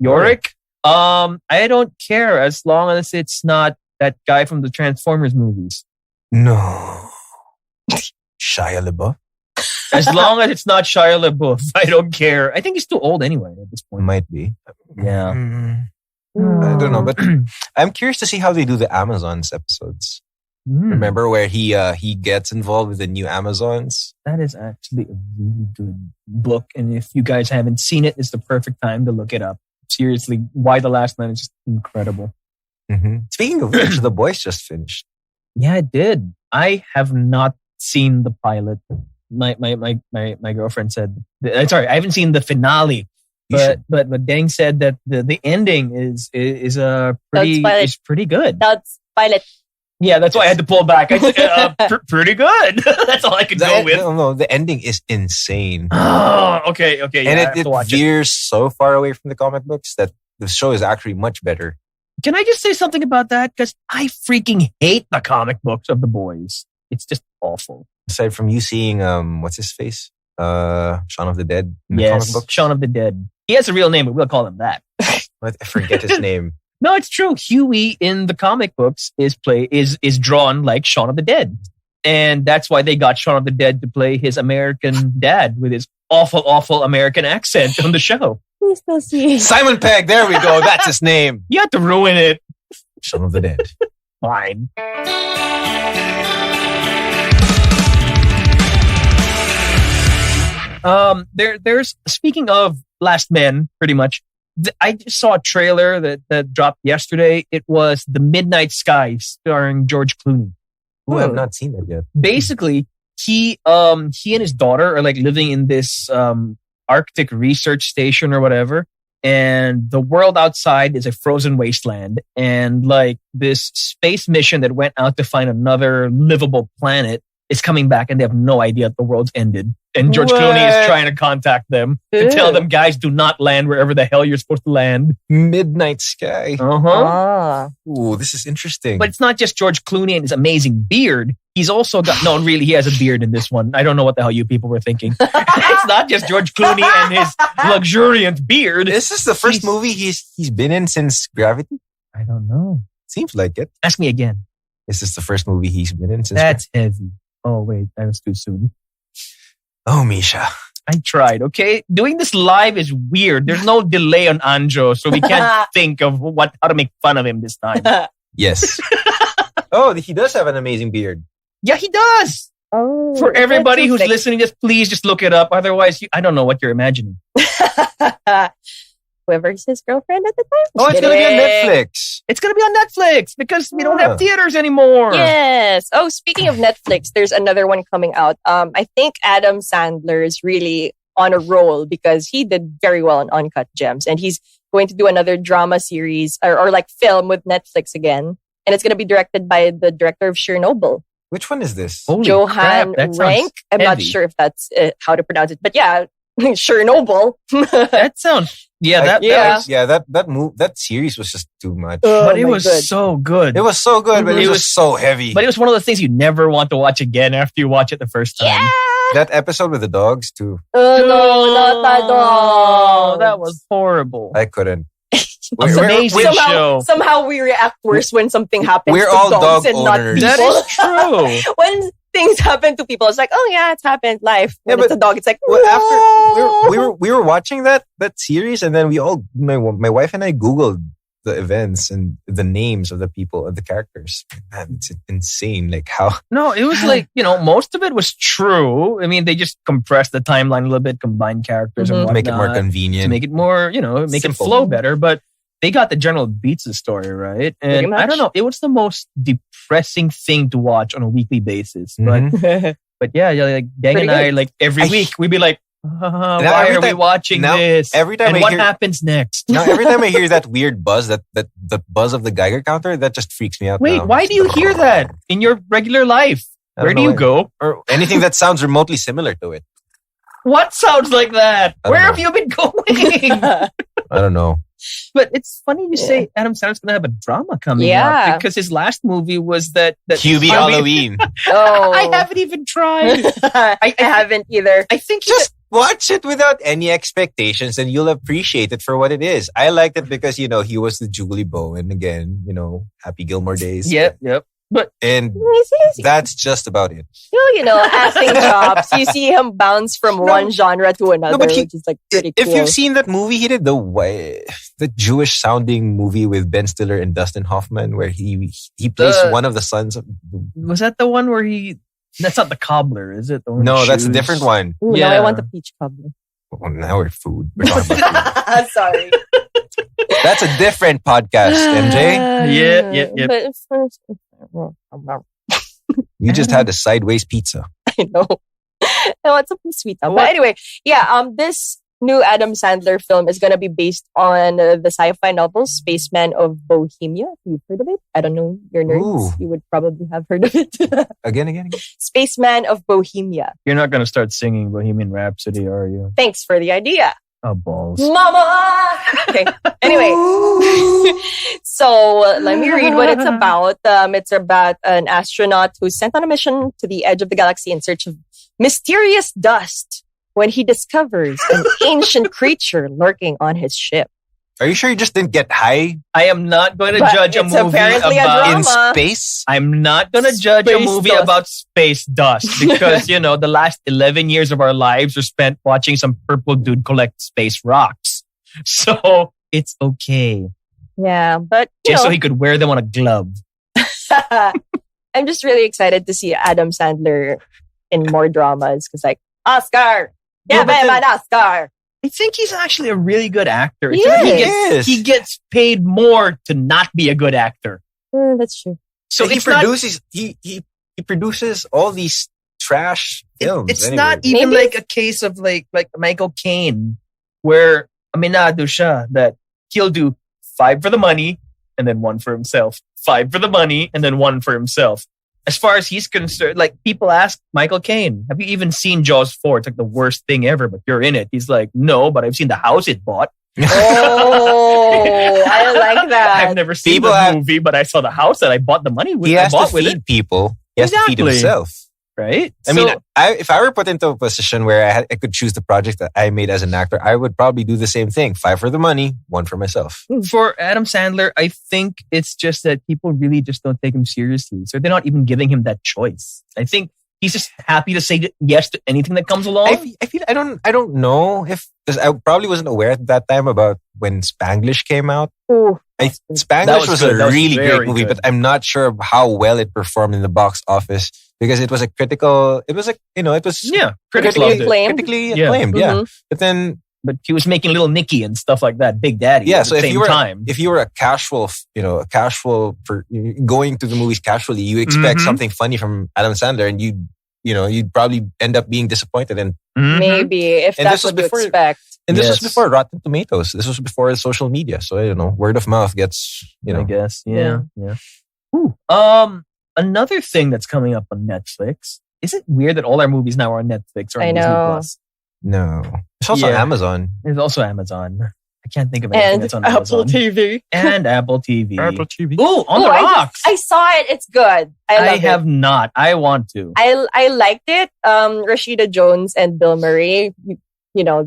Yorick? I don't care as long as it's not that guy from the Transformers movies. No. Shia LaBeouf? As long as it's not Shia LaBeouf, I don't care. I think he's too old anyway at this point. Might be. Yeah. I don't know, but I'm curious to see how they do the Amazons episodes. Remember where he gets involved with the new Amazons? That is actually a really good book. And if you guys haven't seen it, it's the perfect time to look it up. Seriously, Why the Last Man is just incredible. Mm-hmm. Speaking of which, The Boys just finished. Yeah, it did. I have not seen the pilot. My girlfriend said, sorry, I haven't seen the finale. You But Dang said that the ending is pretty good. That's pilot. Yeah, that's why I had to pull back. I said, pretty good. That's all I could go with. No, the ending is insane. Oh, okay. Yeah, I And have to it watch it. veers so far away from the comic books that the show is actually much better. Can I just say something about that? Because I freaking hate the comic books of The Boys. It's just awful. Aside from you seeing, what's his face? Shaun of the Dead in the comic Yes, book. Shaun of the Dead. He has a real name, but we'll call him that. I forget his name. No, it's true. Huey in the comic books is drawn like Shaun of the Dead. And that's why they got Shaun of the Dead to play his American dad with his awful American accent on the show. We still see. Simon Pegg, there we go. That's his name. You have to ruin it. Shaun of the Dead. Fine. There's speaking of Last Men, pretty much. I just saw a trailer that dropped yesterday. It was The Midnight Sky, starring George Clooney. Ooh, I've not seen that yet. Basically, he and his daughter are like living in this Arctic research station or whatever, and the world outside is a frozen wasteland. And like this space mission that went out to find another livable planet is coming back, and they have no idea that the world's ended. And George Clooney is trying to contact them to tell them, guys, do not land wherever the hell you're supposed to land. Midnight Sky. Ooh, this is interesting. But it's not just George Clooney and his amazing beard. He's also got... No, really, he has a beard in this one. I don't know what the hell you people were thinking. It's not just George Clooney and his luxuriant beard. This is the first movie he's been in since Gravity? I don't know. Seems like it. Ask me again. Is this the first movie he's been in since That's heavy. Oh, wait. That was too soon. Oh, Misha. I tried, okay? Doing this live is weird. There's no delay on Anjo, so we can't think of how to make fun of him this time. Yes. Oh, he does have an amazing beard. Yeah, he does. Oh, for everybody who's listening, please just look it up. Otherwise, I don't know what you're imagining. Whoever's his girlfriend at the time. Oh, it's going to be on Netflix. It's going to be on Netflix because we don't have theaters anymore. Yes. Oh, speaking of Netflix, there's another one coming out. I think Adam Sandler is really on a roll because he did very well on Uncut Gems, and he's going to do another drama series or like film with Netflix again, and it's going to be directed by the director of Chernobyl. Which one is this? Holy Johan crap, Rank. I'm not sure if that's how to pronounce it, but yeah, Chernobyl. That sounds that series was just too much. But it was so good. It was so good, but it was so heavy. But it was one of those things you never want to watch again after you watch it the first time. Yeah. That episode with the dogs too. Oh no, not that dog. That was horrible. I couldn't. Amazing show. Somehow we react worse when something happens we're to all dogs dog and not owners. people. That is true. When things happen to people, it's like, oh yeah, it's happened life. When it's a dog, it's like, after we were watching that series, and then my wife and I Googled the events and the names of the people, of the characters. Man, it's insane. Like how? No, it was like, most of it was true. I mean, they just compressed the timeline a little bit, combined characters and whatnot. Make it more convenient. To make it more, make Simple. it flow better. But they got the general beats of the story, right? And I don't know, it was the most depressing thing to watch on a weekly basis. But yeah, like Gang and I, like every week, we'd be like, why are we watching this? Every time and what happens next? Now, every time I hear that weird buzz, that the buzz of the Geiger counter, that just freaks me out. Wait, why do you hear that in your regular life? Where do you go? Or anything that sounds remotely similar to it. What sounds like that? Where have you been going? I don't know. But it's funny you say Adam Sandler's going to have a drama coming out because his last movie was that QB Halloween. Oh, I haven't even tried. I haven't either. I think just watch it without any expectations and you'll appreciate it for what it is. I liked it because, he was the Julie Bowen again, Happy Gilmore Days. Yep. And that's just about it. Acting chops. You see him bounce from one genre to another, which is like pretty cool. If you've seen that movie, he did the Jewish sounding movie with Ben Stiller and Dustin Hoffman, where he plays one of the sons of. Was that the one where that's not the cobbler, is it? No, that's a different one. Ooh, now I want the peach cobbler. Oh, now we're food. We're talking about food. Sorry. That's a different podcast, MJ. But You just had a sideways pizza. I know. I want something sweet. But anyway, this new Adam Sandler film is going to be based on the sci-fi novel Spaceman of Bohemia. You've heard of it? I don't know. You're nerds. Ooh. You would probably have heard of it. Again. Spaceman of Bohemia. You're not going to start singing Bohemian Rhapsody, are you? Thanks for the idea. Oh, balls. Mama! Okay. Anyway. So let me read what it's about. It's about an astronaut who's sent on a mission to the edge of the galaxy in search of mysterious dust when he discovers an ancient creature lurking on his ship. Are you sure you just didn't get high? I am not going to judge a movie in space. I'm not going to judge a movie about space dust because, the last 11 years of our lives are spent watching some purple dude collect space rocks. So it's okay. Yeah, but just so he could wear them on a glove. I'm just really excited to see Adam Sandler in more dramas because, like, Oscar, Yeah, but then- Oscar. I think he's actually a really good actor. It's He just that is. he gets paid more to not be a good actor. That's true. So he it's not, produces he produces all these trash films. it's anyway. not even Maybe like a case of like Michael Caine, where aminado siya that he'll do 5 for the money and then 1 for himself. 5 for the money and then 1 for himself. As far as he's concerned, like people ask Michael Caine, have you even seen Jaws 4? It's like the worst thing ever, but you're in it. He's like, no, but I've seen the house it bought. Oh, I like that. I've never seen People the have- movie, but I saw the house that I bought the money with. He I has to bought with feed it, people. He has to feed Exactly. himself. right? I mean, if I were put into a position where I could choose the project that I made as an actor, I would probably do the same thing. 5 for the money, 1 for myself. For Adam Sandler, I think it's just that people really just don't take him seriously. So they're not even giving him that choice. I think he's just happy to say yes to anything that comes along. I don't know if, because I probably wasn't aware at that time about when Spanglish came out. Ooh. Spanglish That was was good. a That was really very great movie, good. but I'm not sure how well it performed in the box office because it was a critical. It was Yeah, critics loved it. Acclaimed. critically Yeah. acclaimed. Yeah, Mhm. but then But he was making Little Nicky and stuff like that, Big Daddy. yeah. at So the if same you were time, if you were a casual for going to the movies casually, you expect Mhm. something funny from Adam Sandler, and you'd probably end up being disappointed. And Mhm. Maybe if And that's this was what you before- expect. this Yes. was before Rotten Tomatoes. This was before social media. So I don't know. Word of mouth gets I guess. Yeah. Yeah. Ooh. Another thing that's coming up on Netflix. Is it weird that all our movies now are on Netflix or on I Disney know. Plus? No. It's also Yeah. Amazon. There's also Amazon. I can't think of anything And that's on Apple Amazon. TV. And Apple TV. TV. Ooh, on the Ooh, rocks. I saw it. It's good. I love have it. not. I want to. I liked it. Rashida Jones and Bill Murray,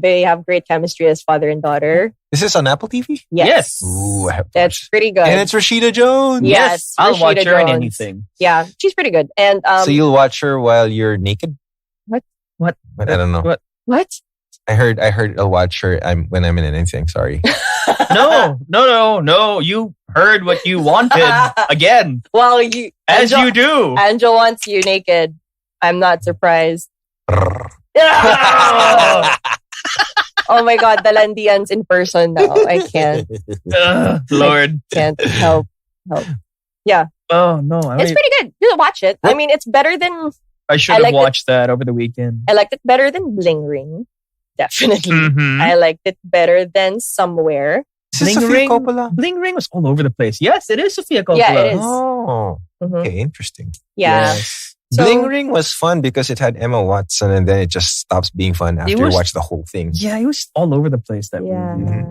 they have great chemistry as father and daughter. Is this on Apple TV? Yes. Ooh, I have to That's watch. pretty good. And it's Rashida Jones. Yes, I'll Rashida watch her in Jones. anything. Yeah, she's pretty good. And So you'll watch her while you're naked? What? What? I don't know. What? what? I heard I'll watch her when I'm in anything. Sorry. No. You heard what you wanted again, Well, as you do. Angel wants you naked. I'm not surprised. Oh my God, the Landians in person now. I can't Lord. help. Oh no. It's pretty good. You watch it. I mean, it's better than. I should I have liked watched that over the weekend. I liked it better than Bling Ring. Definitely. Mhm. I liked it better than Somewhere. Is this Bling Sofia Ring? Coppola? Bling Ring was all over the place. Yes, it is Sofia Coppola. Yeah, it is. Oh, Mhm. okay, interesting. Yeah. Yes. So- Bling Ring was fun because it had Emma Watson, and then it just stops being fun after you was- watch the whole thing. Yeah, it was all over the place, that Yeah. movie.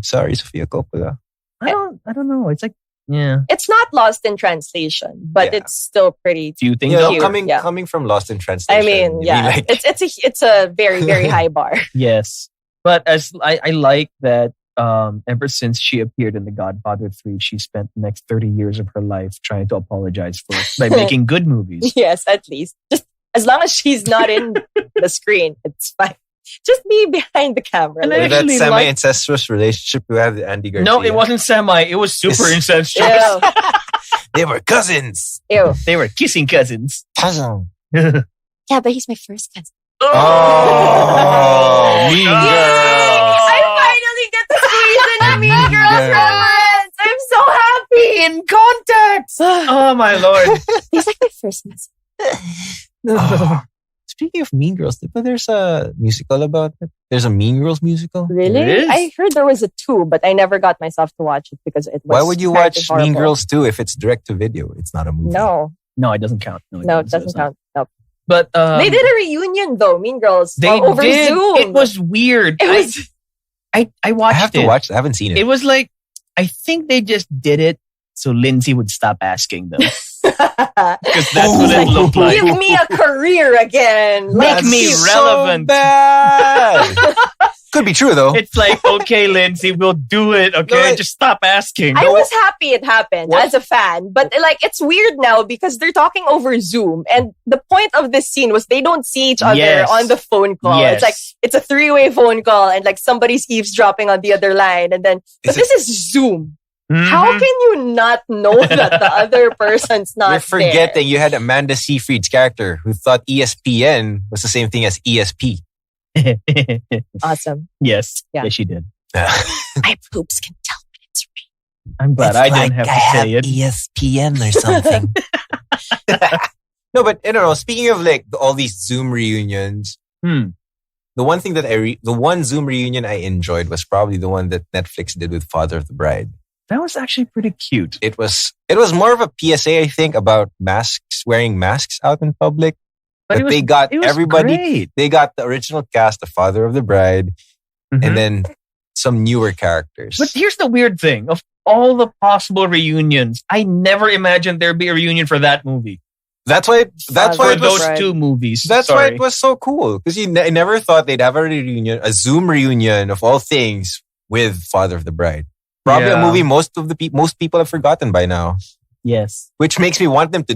Sorry, Sofia Coppola. I don't know. It's like, yeah. It's not lost in translation, but Yeah. it's still pretty. Few things. You know, Cute, coming yeah. coming from Lost in Translation. I mean, you'd be yeah, like, it's a very very high bar. Yes. But as I like that ever since she appeared in The Godfather 3, she spent the next 30 years of her life trying to apologize by making good movies. Yes, at least just as long as she's not in the screen, it's fine. Just be behind the camera. And like- with that actually semi-incestuous relationship you have with Andy Garcia. No, it wasn't semi. It was super Yes. incestuous. Ew. They were cousins. Ew. They were kissing cousins. Cousin. Yeah, but he's my first cousin. Oh, Mean no. Girls. I finally get to squeeze in a Mean Mean Girls Girls. reference. I'm so happy. In context. Oh my lord. He's like my first cousin. Oh. Speaking of Mean Girls, there's a musical about it. There's a Mean Girls musical. Really? It is? I heard there was a 2, but I never got myself to watch it because it was. Why would you kind watch of horrible. Mean Girls 2 if it's direct to video? It's not a movie. No, No, it doesn't count. no, it doesn't count. No. But They did a reunion though, Mean Girls. They over did. Zoom. It was weird. It was. I I watched have it. to watch it. I haven't seen it. It was like, I think they just did it so Lindsay would stop asking them. Because that's what it looked like. Give me a career again. Make That's me so relevant. bad. Could be true though. It's like, okay, Lindsay, we'll do it. Okay, No, just stop asking. I was happy it happened What? as a fan, but like it's weird now because they're talking over Zoom, and the point of this scene was they don't see each other Yes. on the phone call. Yes. It's like it's a 3-way phone call, and like somebody's eavesdropping on the other line, and then but this is Zoom. Mhm. How can you not know that the other person's not You're forgetting there? you had Amanda Seyfried's character who thought ESPN was the same thing as ESP. Awesome. Yes. Yeah. Yes, she did. My boobs can tell when it's real. I'm glad I didn't have to say it. ESPN or something. No, but I don't know. Speaking of like all these Zoom reunions, the one thing that the one Zoom reunion I enjoyed was probably the one that Netflix did with Father of the Bride. That was actually pretty cute. It was more of a PSA, I think, about wearing masks out in public. But they got everybody. Great. They got the original cast, the Father of the Bride, and then some newer characters. But here's the weird thing: of all the possible reunions, I never imagined there'd be a reunion for that movie. That's why For those two movies. That's Sorry. why it was so cool, because I never thought they'd have a reunion, a Zoom reunion of all things with Father of the Bride. Probably a movie most people have forgotten by now. Yes. Which makes me want want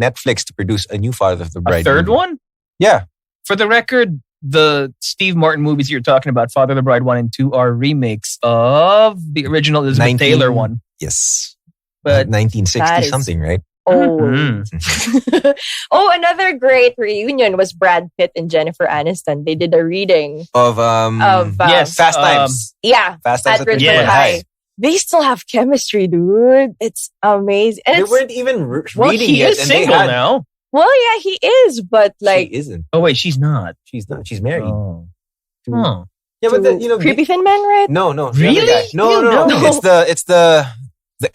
Netflix to produce a new Father of the Bride. A third movie. one? Yeah. For the record, the Steve Martin movies you're talking about, Father of the Bride 1 and 2, are remakes of the original Elizabeth Taylor one. Yes. But 1960 something, right? Oh. Another great reunion was Brad Pitt and Jennifer Aniston. They did a reading of Fast Times. Fast Times at Ridgemont High. They still have chemistry, dude. It's amazing. And they weren't even reading he it. is single now. Well, yeah, he is, but like... She isn't. Oh, wait, she's not. She's not. She's married. Oh. Yeah, but Creepy Thin Man, right? No. Really? The other guy. No. It's the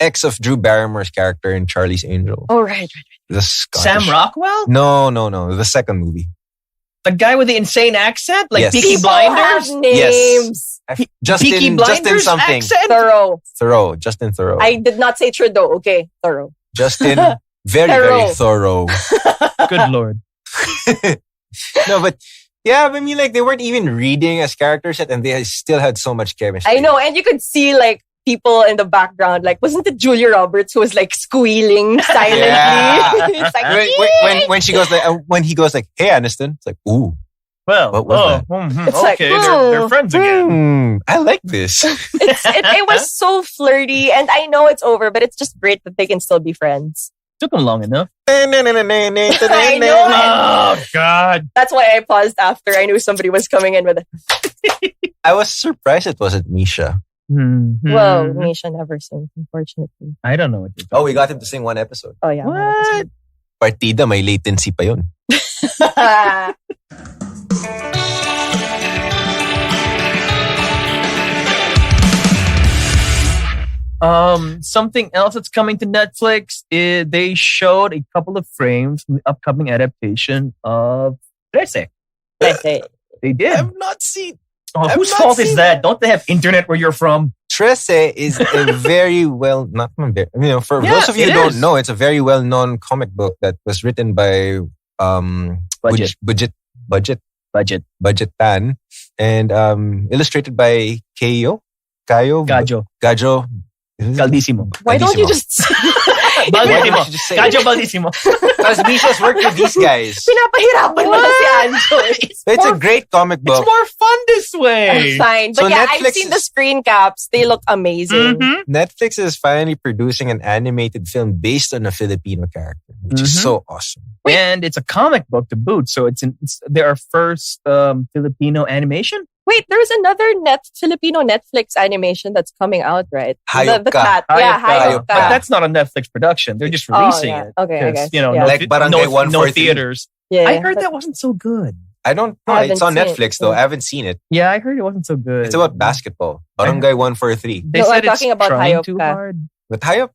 ex of Drew Barrymore's character in Charlie's Angels. Oh, right. The Scottish. Sam Rockwell? No. The second movie. The guy with the insane accent? Like Yes. Peaky People Blinders? have names. Yes. Justin something. accent? Thorough. Justin Thoreau. I did not say Trudeau. Okay, Thorough. Justin, very thorough. Good Lord. No, but yeah, I mean, like they weren't even reading as characters yet, and they still had so much chemistry. I know, and you could see like people in the background. Like, wasn't it Julia Roberts who was like squealing silently? Yeah. It's like, when she goes like when he goes like, "Hey, Aniston," it's like, "Ooh, Well, what was that? It's like, Okay, they're friends again. I like this." it was so flirty, and I know it's over, but it's just great that they can still be friends. Took them long enough. I know. Oh, God. That's why I paused after I knew somebody was coming in with it. I was surprised it wasn't Misha. Well, Misha never sings, unfortunately. I don't know what you're talking Oh, we got him to sing one episode. Oh, yeah. What? Partida, may latency pa yun. Something else that's coming to Netflix is they showed a couple of frames from the upcoming adaptation of Trece. They They did. I've not seen. Oh, I've whose not fault is seen that? Don't they have internet where you're from? Trece is a very well, for those of you who don't know, it's a very well known comic book that was written by Budget Tan and illustrated by Gajo Caldissimo. Why don't you just... Baldissimo. Why don't you just say Gajo it? Baldissimo. Because Misha's worked with these guys. Pinapahirapan mo na si Anjo. It's a great comic book. It's more fun this way. Fine. But So yeah, Netflix I've seen the screen caps. They look amazing. Mm-hmm. Netflix is finally producing an animated film based on a Filipino character, which is so awesome. And it's a comic book to boot, so it's their first Filipino animation. Wait, there's another Filipino Netflix animation that's coming out, right? Hayop The Ka. cat. Yeah, Hayop Hayop But Ka. that's not a Netflix production. They're just releasing yeah. it. Okay, I 'Cause, guess. no, Yeah. Like Barangay no 143. theaters. Yeah, I heard but- that wasn't so good. I don't know. I It's on haven't seen Netflix it. though. I haven't seen it. Yeah, I heard it wasn't so good. It's about basketball. Barangay 143. They No, said I'm talking it's about trying Hayop too Ka. hard. But Hayop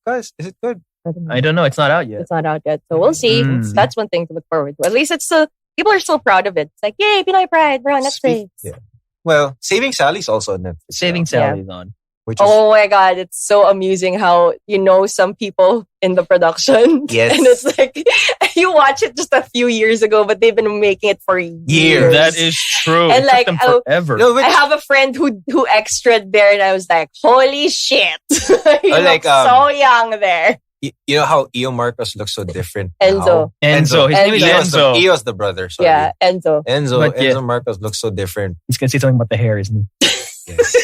Ka, is it good? I don't know. It's not out yet. It's not out yet. So we'll see. Mm. That's one thing to look forward to. At least it's still, people are still proud of it. It's like, yay, Pinoy Pride. We're on Netflix. Yeah. Well, Saving Sally's also on Netflix. Saving Sally's on. Which is, Oh my God, it's so amusing how you know some people in the production. Yes. And it's like, you watch it just a few years ago, but they've been making it for years. That is true. And It like, took them forever. no, but I have a friend who extra'd there and I was like, holy shit. He Or like, looks so young there. you know how Eo Marcos looks so different Enzo. now? Enzo. His name is Enzo. Eo's the brother. Sorry. Yeah, Enzo. But yeah. Enzo Marcos looks so different. He's going to say something about the hair, isn't he? Yes.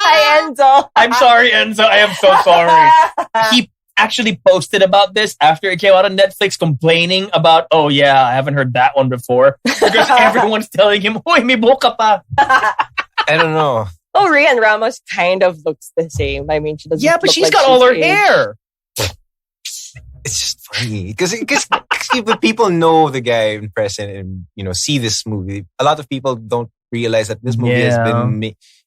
Hi, Enzo. I'm sorry, Enzo. I am so sorry. actually posted about this after it came out on Netflix, complaining about, oh yeah, I haven't heard that one before. Because everyone's telling him, "Hoy, may boka pa." I don't know. Oh, Rian Ramos kind of looks the same. I mean, she doesn't. Yeah, but look she's like got all her aged. hair. It's just funny because people know the guy in present and see this movie. A lot of people don't realize that this movie has been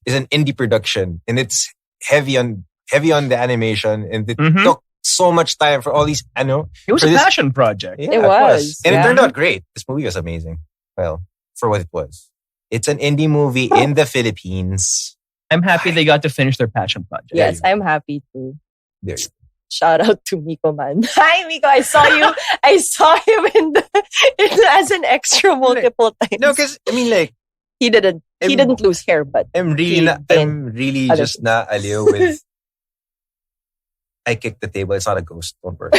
is an indie production and it's heavy on the animation and it took so much time for all these. I know it was a passion project. Yeah, it was, and it turned out great. This movie was amazing. Well, for what it was, it's an indie movie in the Philippines. I'm happy they got to finish their passion project. Yes, I'm happy too. There you go. Shout out to Miko man. Hi Miko, I saw you. I saw him as an extra multiple times. No, because I mean, like he didn't lose hair, but I'm really just not aliyo with. I kicked the table. It's not a ghost. Don't worry.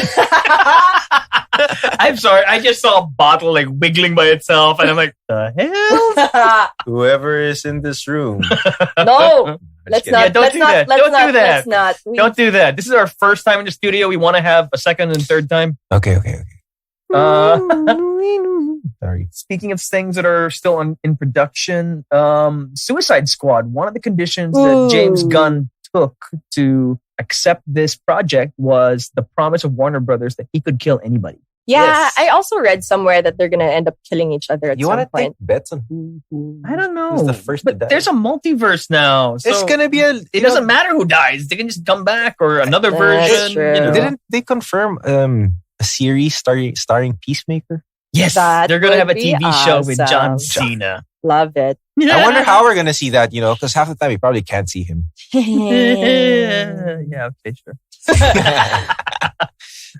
I'm sorry. I just saw a bottle like wiggling by itself, and I'm like, the hell? Whoever is in this room. No, let's not. Yeah, don't do that. Let's Don't do that. This is our first time in the studio. We want to have a second and third time. Okay. Sorry. Speaking of things that are still in production, Suicide Squad. One of the conditions that James Gunn took to accept this project was the promise of Warner Brothers that he could kill anybody. Yeah, Yes. I also read somewhere that they're gonna end up killing each other at You some want to point. take bets on who? I don't know. Who's the first to but die? there's a multiverse now. So It's gonna be it doesn't matter who dies. They can just come back or another That's version. true. Didn't they confirm a series starring Peacemaker? Yes, That they're gonna have a would be TV show with John awesome. Cena. Love it. I wonder how we're gonna see that. Because half the time we probably can't see him. Yeah, okay, sure.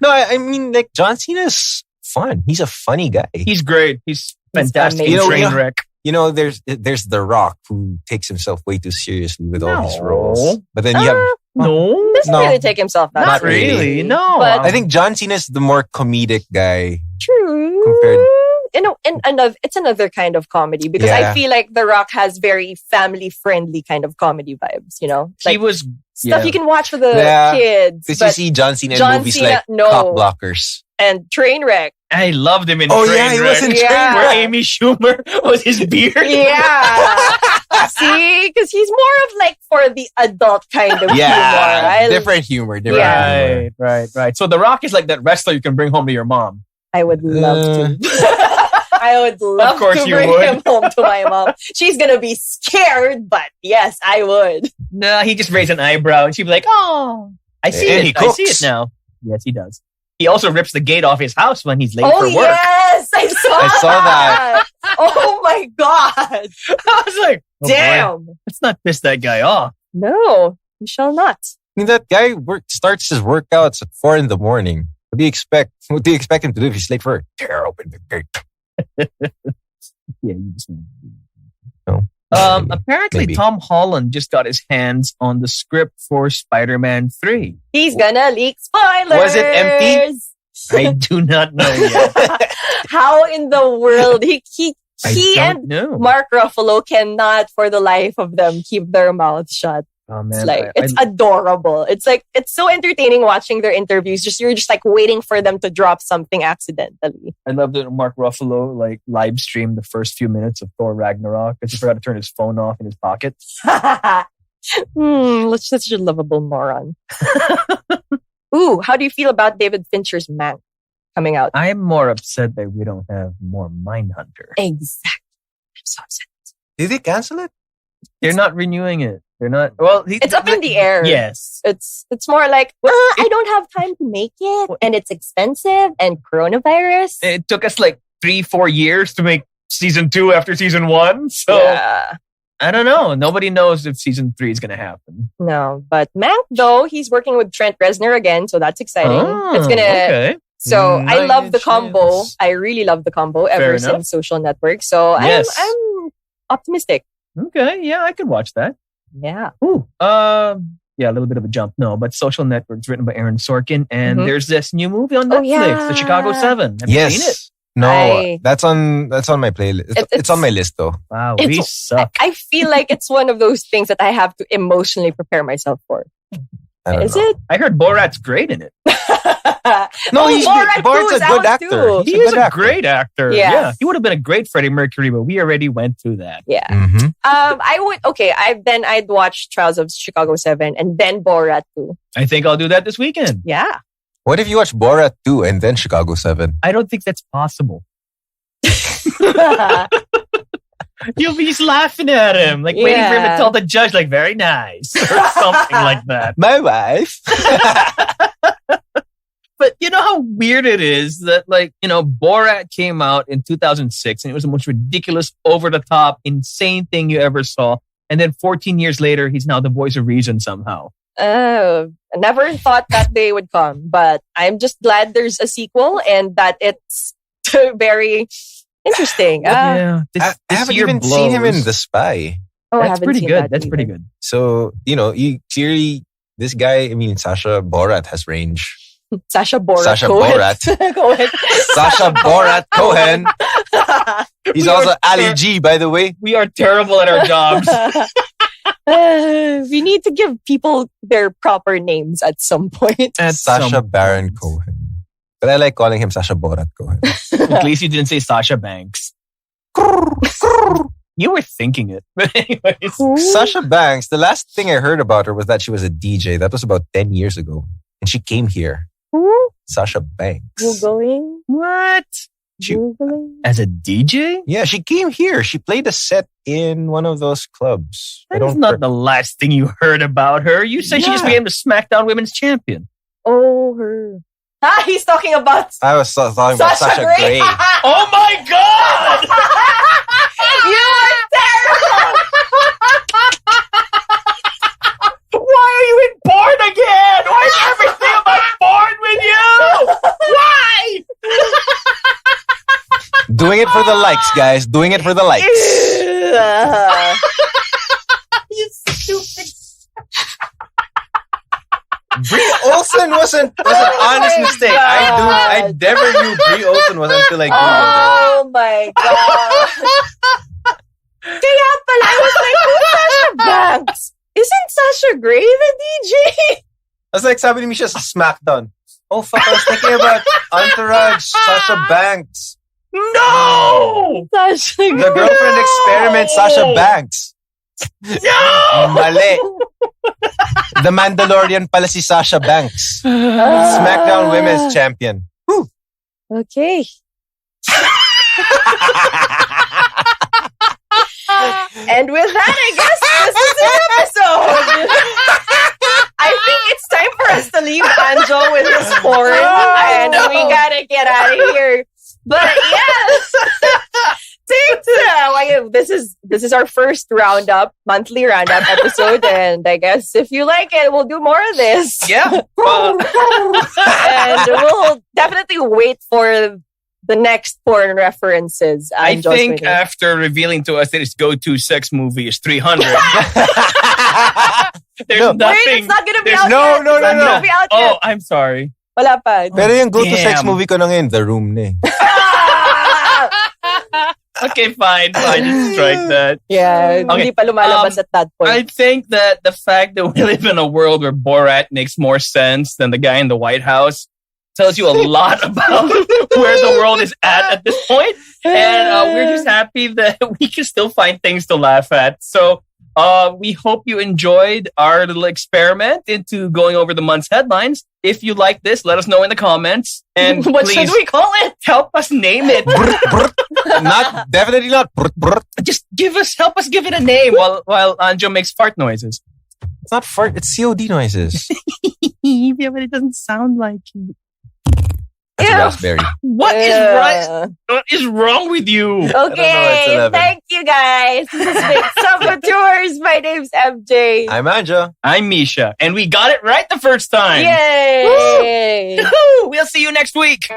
No, I mean, like John Cena's fun. He's a funny guy. He's great. He's fantastic. amazing. Train wreck. There's The Rock who takes himself way too seriously with all his No. roles. But then you have No, Doesn't No. really take himself that not really. really. No, But- I think John Cena's the more comedic guy. True. Compared- It's another kind of comedy because Yeah. I feel like The Rock has very family friendly kind of comedy vibes. he Like was stuff you can watch for the Yeah. kids. Because you But see John Cena in John movies Cena, like no. Cop Blockers. and Trainwreck. I loved him in Oh, Trainwreck. yeah, he was in Yeah. Trainwreck. Where Amy Schumer was his beard. Yeah. See, because he's more of like for the adult kind of humor. Yeah, different humor. Different humor. Right. So The Rock is like that wrestler you can bring home to your mom. I would love to. I would love Of course to you bring would. him home to my mom. She's gonna be scared, but yes, I would. No, he just raised an eyebrow and she'd be like, "Oh, I see And he it. I see cooks. it now." Yes, he does. He also rips the gate off his house when he's late Oh for work. yes, I saw that. Oh my god! I was like, oh, Damn. boy, let's not piss that guy off. No, you shall not. I mean, that guy starts his workouts at 4 a.m. What do you expect? What do you expect him to do if he's late for work? Tear open the gate. Yeah, you just. No. Apparently, Maybe. Tom Holland just got his hands on the script for Spider-Man 3. He's gonna leak spoilers. Was it empty? I do not know yet. How in the world he I and don't know. Mark Ruffalo cannot, for the life of them, keep their mouths shut. Oh It's man, like I- it's adorable. It's like it's so entertaining watching their interviews. You're just like waiting for them to drop something accidentally. I love that Mark Ruffalo like live streamed the first few minutes of Thor Ragnarok because he forgot to turn his phone off in his pocket. Let's such a lovable moron. Ooh, how do you feel about David Fincher's Mank coming out? I'm more upset that we don't have more Mindhunter. Exactly. I'm so upset. Did they cancel it? They're not renewing it. They're not. Well, It's up in the air. Yes. It's more like I don't have time to make it, and it's expensive, and coronavirus. It took us like 3-4 years to make season 2 after season 1. So Yeah. I don't know. Nobody knows if season 3 is going to happen. No, but Mank though he's working with Trent Reznor again, so that's exciting. It's gonna. Okay. So I love the Nice. combo. I really love the combo Fair ever enough. since Social Network. So Yes. I'm optimistic. Okay. Yeah, I could watch that. Yeah. Ooh. Yeah, a little bit of a jump. No, but Social Network's written by Aaron Sorkin, and Mhm. there's this new movie on Oh, Netflix, yeah. The Chicago 7. Have you seen it? Yes. No, that's on my playlist. It's on my list though. Wow, we It's- suck. I feel like it's one of those things that I have to emotionally prepare myself for. I don't Is know. it? I heard Borat's great in it. No, Borat Borat's 2 a good actor. too. He He's is good a actor. great actor. Yeah. Yeah. He would have been a great Freddie Mercury, but we already went through that. Yeah. Mhm. I'd watch Trials of Chicago 7 and then Borat 2. I think I'll do that this weekend. Yeah. What if you watch Borat 2 and then Chicago 7? I don't think that's possible. You'll be just laughing at him, like waiting for him to Yeah. tell the judge, like, very nice, or something like that. My wife. But you know how weird it is that, like, you know, Borat came out in 2006 and it was the most ridiculous, over the top, insane thing you ever saw. And then 14 years later, he's now the voice of reason somehow. I never thought that day would come, but I'm just glad there's a sequel and that it's very interesting. I This haven't year even seen him in blows. The Spy. I That's haven't pretty seen good. that That's pretty either. good. So, you clearly, this guy, Sasha Borat has range. Sasha Borat. Sasha Cohen. Borat. Cohen. Sasha Borat Cohen. He's We also are Ali ter- G, by the way. We are terrible at our jobs. We need to give people their proper names at some point. At Sasha some Baron point. Cohen. But I like calling him Sasha Borat Cohen. At least you didn't say Sasha Banks. You were thinking it. But anyways. Sasha Banks, the last thing I heard about her was that she was a DJ. That was about 10 years ago. And she came here. Who? Sasha Banks. Googling? What? Googling? As a DJ? Yeah, she came here. She played a set in one of those clubs. That is not the last thing you heard about her. You said she just Yeah. became the SmackDown Women's Champion. Oh, her. He's talking about I was talking about Sasha Grey. Oh my God! You are terrible! Why are you in porn again? Why is everything about porn with you? Why? Doing it for the likes, guys. Doing it for the likes. You stupid. Brie Olsen was an honest mistake. I never knew Brie Olsen was until I Googled her. Oh my God. Kaya pala, I was like, who's Sasha Banks? Isn't Sasha Grey the DJ? I was like, sabi ni Misha sa SmackDown. Oh, fuck, I was thinking about Entourage, Sasha Banks. No! Sasha The Grey. girlfriend experiment, Sasha Banks. No! Mali. The Mandalorian pala si Sasha Banks. SmackDown Women's Champion. Okay. And with that, I guess this is the episode. I think it's time for us to leave Anjo with his porn. And we gotta get out of here. But yes, thanks. This is our first monthly roundup episode, and I guess if you like it, we'll do more of this. Yeah. And we'll definitely wait for the next porn references. I Anjo's think waiting. after revealing to us that his go-to sex movie is 300, there's No. nothing. Wait, it's not gonna be There's out no- yet. no, It's not no, gonna no. be out Oh, yet. I'm sorry. Wala pa. Pero yung go-to sex Damn. movie ko na ngayon, The Room na eh. Okay, fine. Just strike that. Yeah, hindi pa lumalabas at that point. I think that the fact that we live in a world where Borat makes more sense than the guy in the White House tells you a lot about where the world is at this point. And we're just happy that we can still find things to laugh at. So we hope you enjoyed our little experiment into going over the month's headlines. If you like this, let us know in the comments. And What please should we call it? help us name it. Definitely not. Just help us give it a name while Anjo makes fart noises. It's not fart, it's COD noises. Yeah, but it doesn't sound like it. That's a Yeah. raspberry. What is wrong with you? know, it's Okay, 11. thank you guys. This has been Sub-Auteurs. My name's MJ. I'm Anja. I'm Misha, and we got it right the first time. Yay! Woo! We'll see you next week.